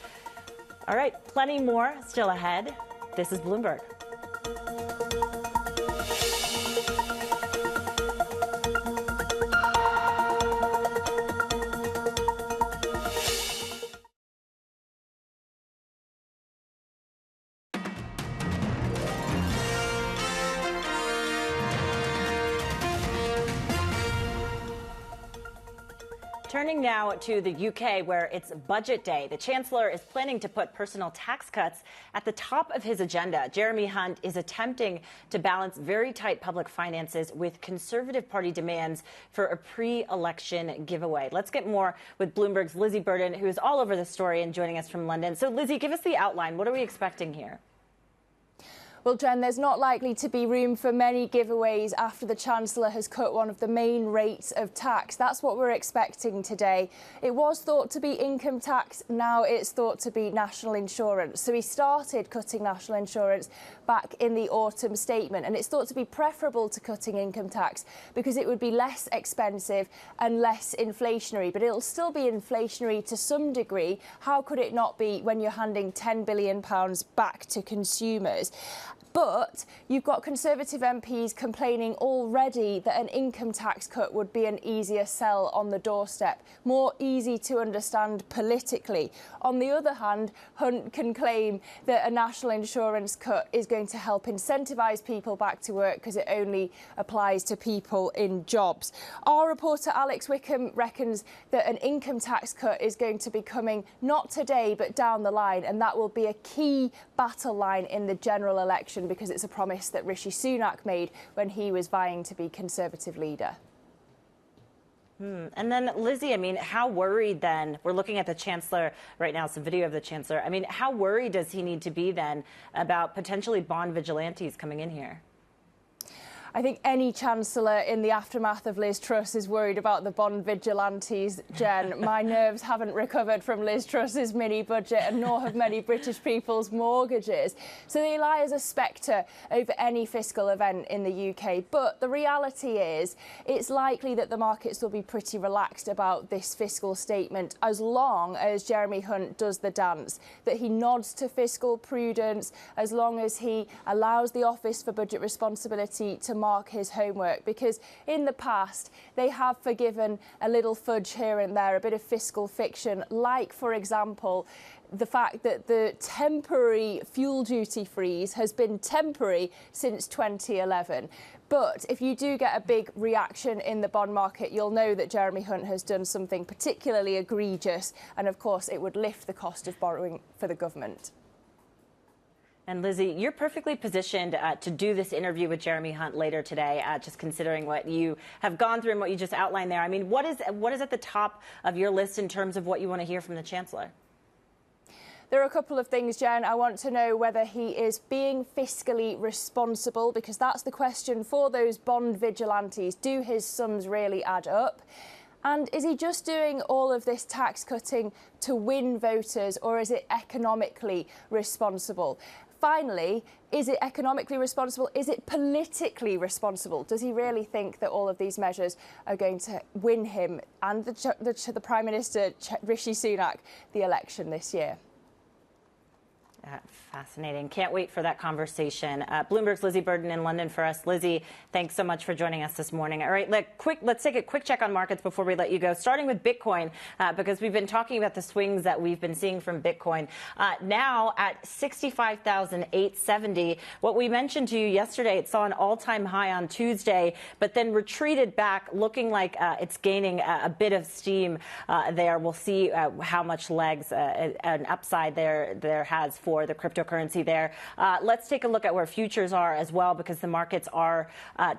All right, plenty more still ahead. This is Bloomberg. Turning now to the UK, where it's budget day. The Chancellor is planning to put personal tax cuts at the top of his agenda. Jeremy Hunt is attempting to balance very tight public finances with Conservative Party demands for a pre-election giveaway. Let's get more with Bloomberg's Lizzie Burden, who is all over the story and joining us from London. So, Lizzie, give us the outline. What are we expecting here? Well, Jen, there's not likely to be room for many giveaways after the Chancellor has cut one of the main rates of tax. That's what we're expecting today. It was thought to be income tax. Now it's thought to be national insurance. So he started cutting national insurance back in the autumn statement. And it's thought to be preferable to cutting income tax because it would be less expensive and less inflationary. But it'll still be inflationary to some degree. How could it not be when you're handing £10 billion back to consumers? But you've got Conservative MPs complaining already that an income tax cut would be an easier sell on the doorstep, more easy to understand politically. On the other hand, Hunt can claim that a national insurance cut is going to help incentivise people back to work because it only applies to people in jobs. Our reporter Alex Wickham reckons that an income tax cut is going to be coming not today but down the line, and that will be a key battle line in the general election, because it's a promise that Rishi Sunak made when he was vying to be Conservative leader. And then, Lizzie, I mean, how worried then, we're looking at the Chancellor right now, some video of the Chancellor. I mean, how worried does he need to be then about potentially bond vigilantes coming in here? I think any Chancellor in the aftermath of Liz Truss is worried about the bond vigilantes, Jen. My nerves haven't recovered from Liz Truss's mini budget, and nor have many British people's mortgages. So they lie as a spectre over any fiscal event in the UK. But the reality is it's likely that the markets will be pretty relaxed about this fiscal statement as long as Jeremy Hunt does the dance, that he nods to fiscal prudence, as long as he allows the Office for Budget Responsibility to mark his homework, because in the past they have forgiven a little fudge here and there, a bit of fiscal fiction, like, for example, the fact that the temporary fuel duty freeze has been temporary since 2011. But if you do get a big reaction in the bond market, you'll know that Jeremy Hunt has done something particularly egregious, and of course it would lift the cost of borrowing for the government. And Lizzie, you're perfectly positioned to do this interview with Jeremy Hunt later today, just considering what you have gone through and what you just outlined there. I mean, what is at the top of your list in terms of what you want to hear from the Chancellor? There are a couple of things, Jen. I want to know whether he is being fiscally responsible, because that's the question for those bond vigilantes. Do his sums really add up? And is he just doing all of this tax cutting to win voters, or is it economically responsible? Finally, is it economically responsible? Is it politically responsible? Does he really think that all of these measures are going to win him and the Prime Minister, Rishi Sunak, the election this year? Fascinating. Can't wait for that conversation. Bloomberg's Lizzie Burden in London for us. Lizzie, thanks so much for joining us this morning. All right, let's take a quick check on markets before we let you go, starting with Bitcoin, because we've been talking about the swings that we've been seeing from Bitcoin. Now at 65,870. What we mentioned to you yesterday, it saw an all-time high on Tuesday, but then retreated back, looking like it's gaining a bit of steam there. We'll see how much legs an upside there has for the cryptocurrency there. Let's take a look at where futures are as well, because the markets are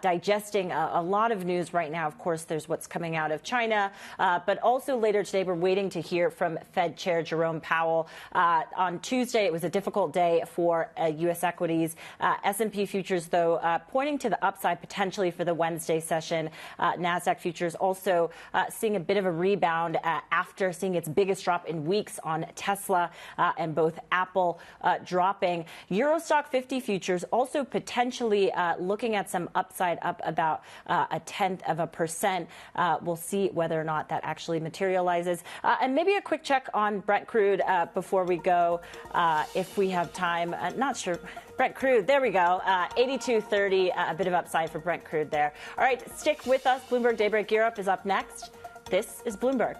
digesting a lot of news right now. Of course, there's what's coming out of China, but also later today, we're waiting to hear from Fed Chair Jerome Powell. On Tuesday, it was a difficult day for U.S. equities. S&P futures, though, pointing to the upside potentially for the Wednesday session. NASDAQ futures also seeing a bit of a rebound after seeing its biggest drop in weeks on Tesla and both Apple still dropping. Eurostock 50 futures also potentially looking at some upside, up about 0.1%. We'll see whether or not that actually materializes. And maybe a quick check on Brent crude before we go, if we have time. Not sure. Brent crude, there we go. 82.30, a bit of upside for Brent crude there. All right, stick with us. Bloomberg Daybreak Europe is up next. This is Bloomberg.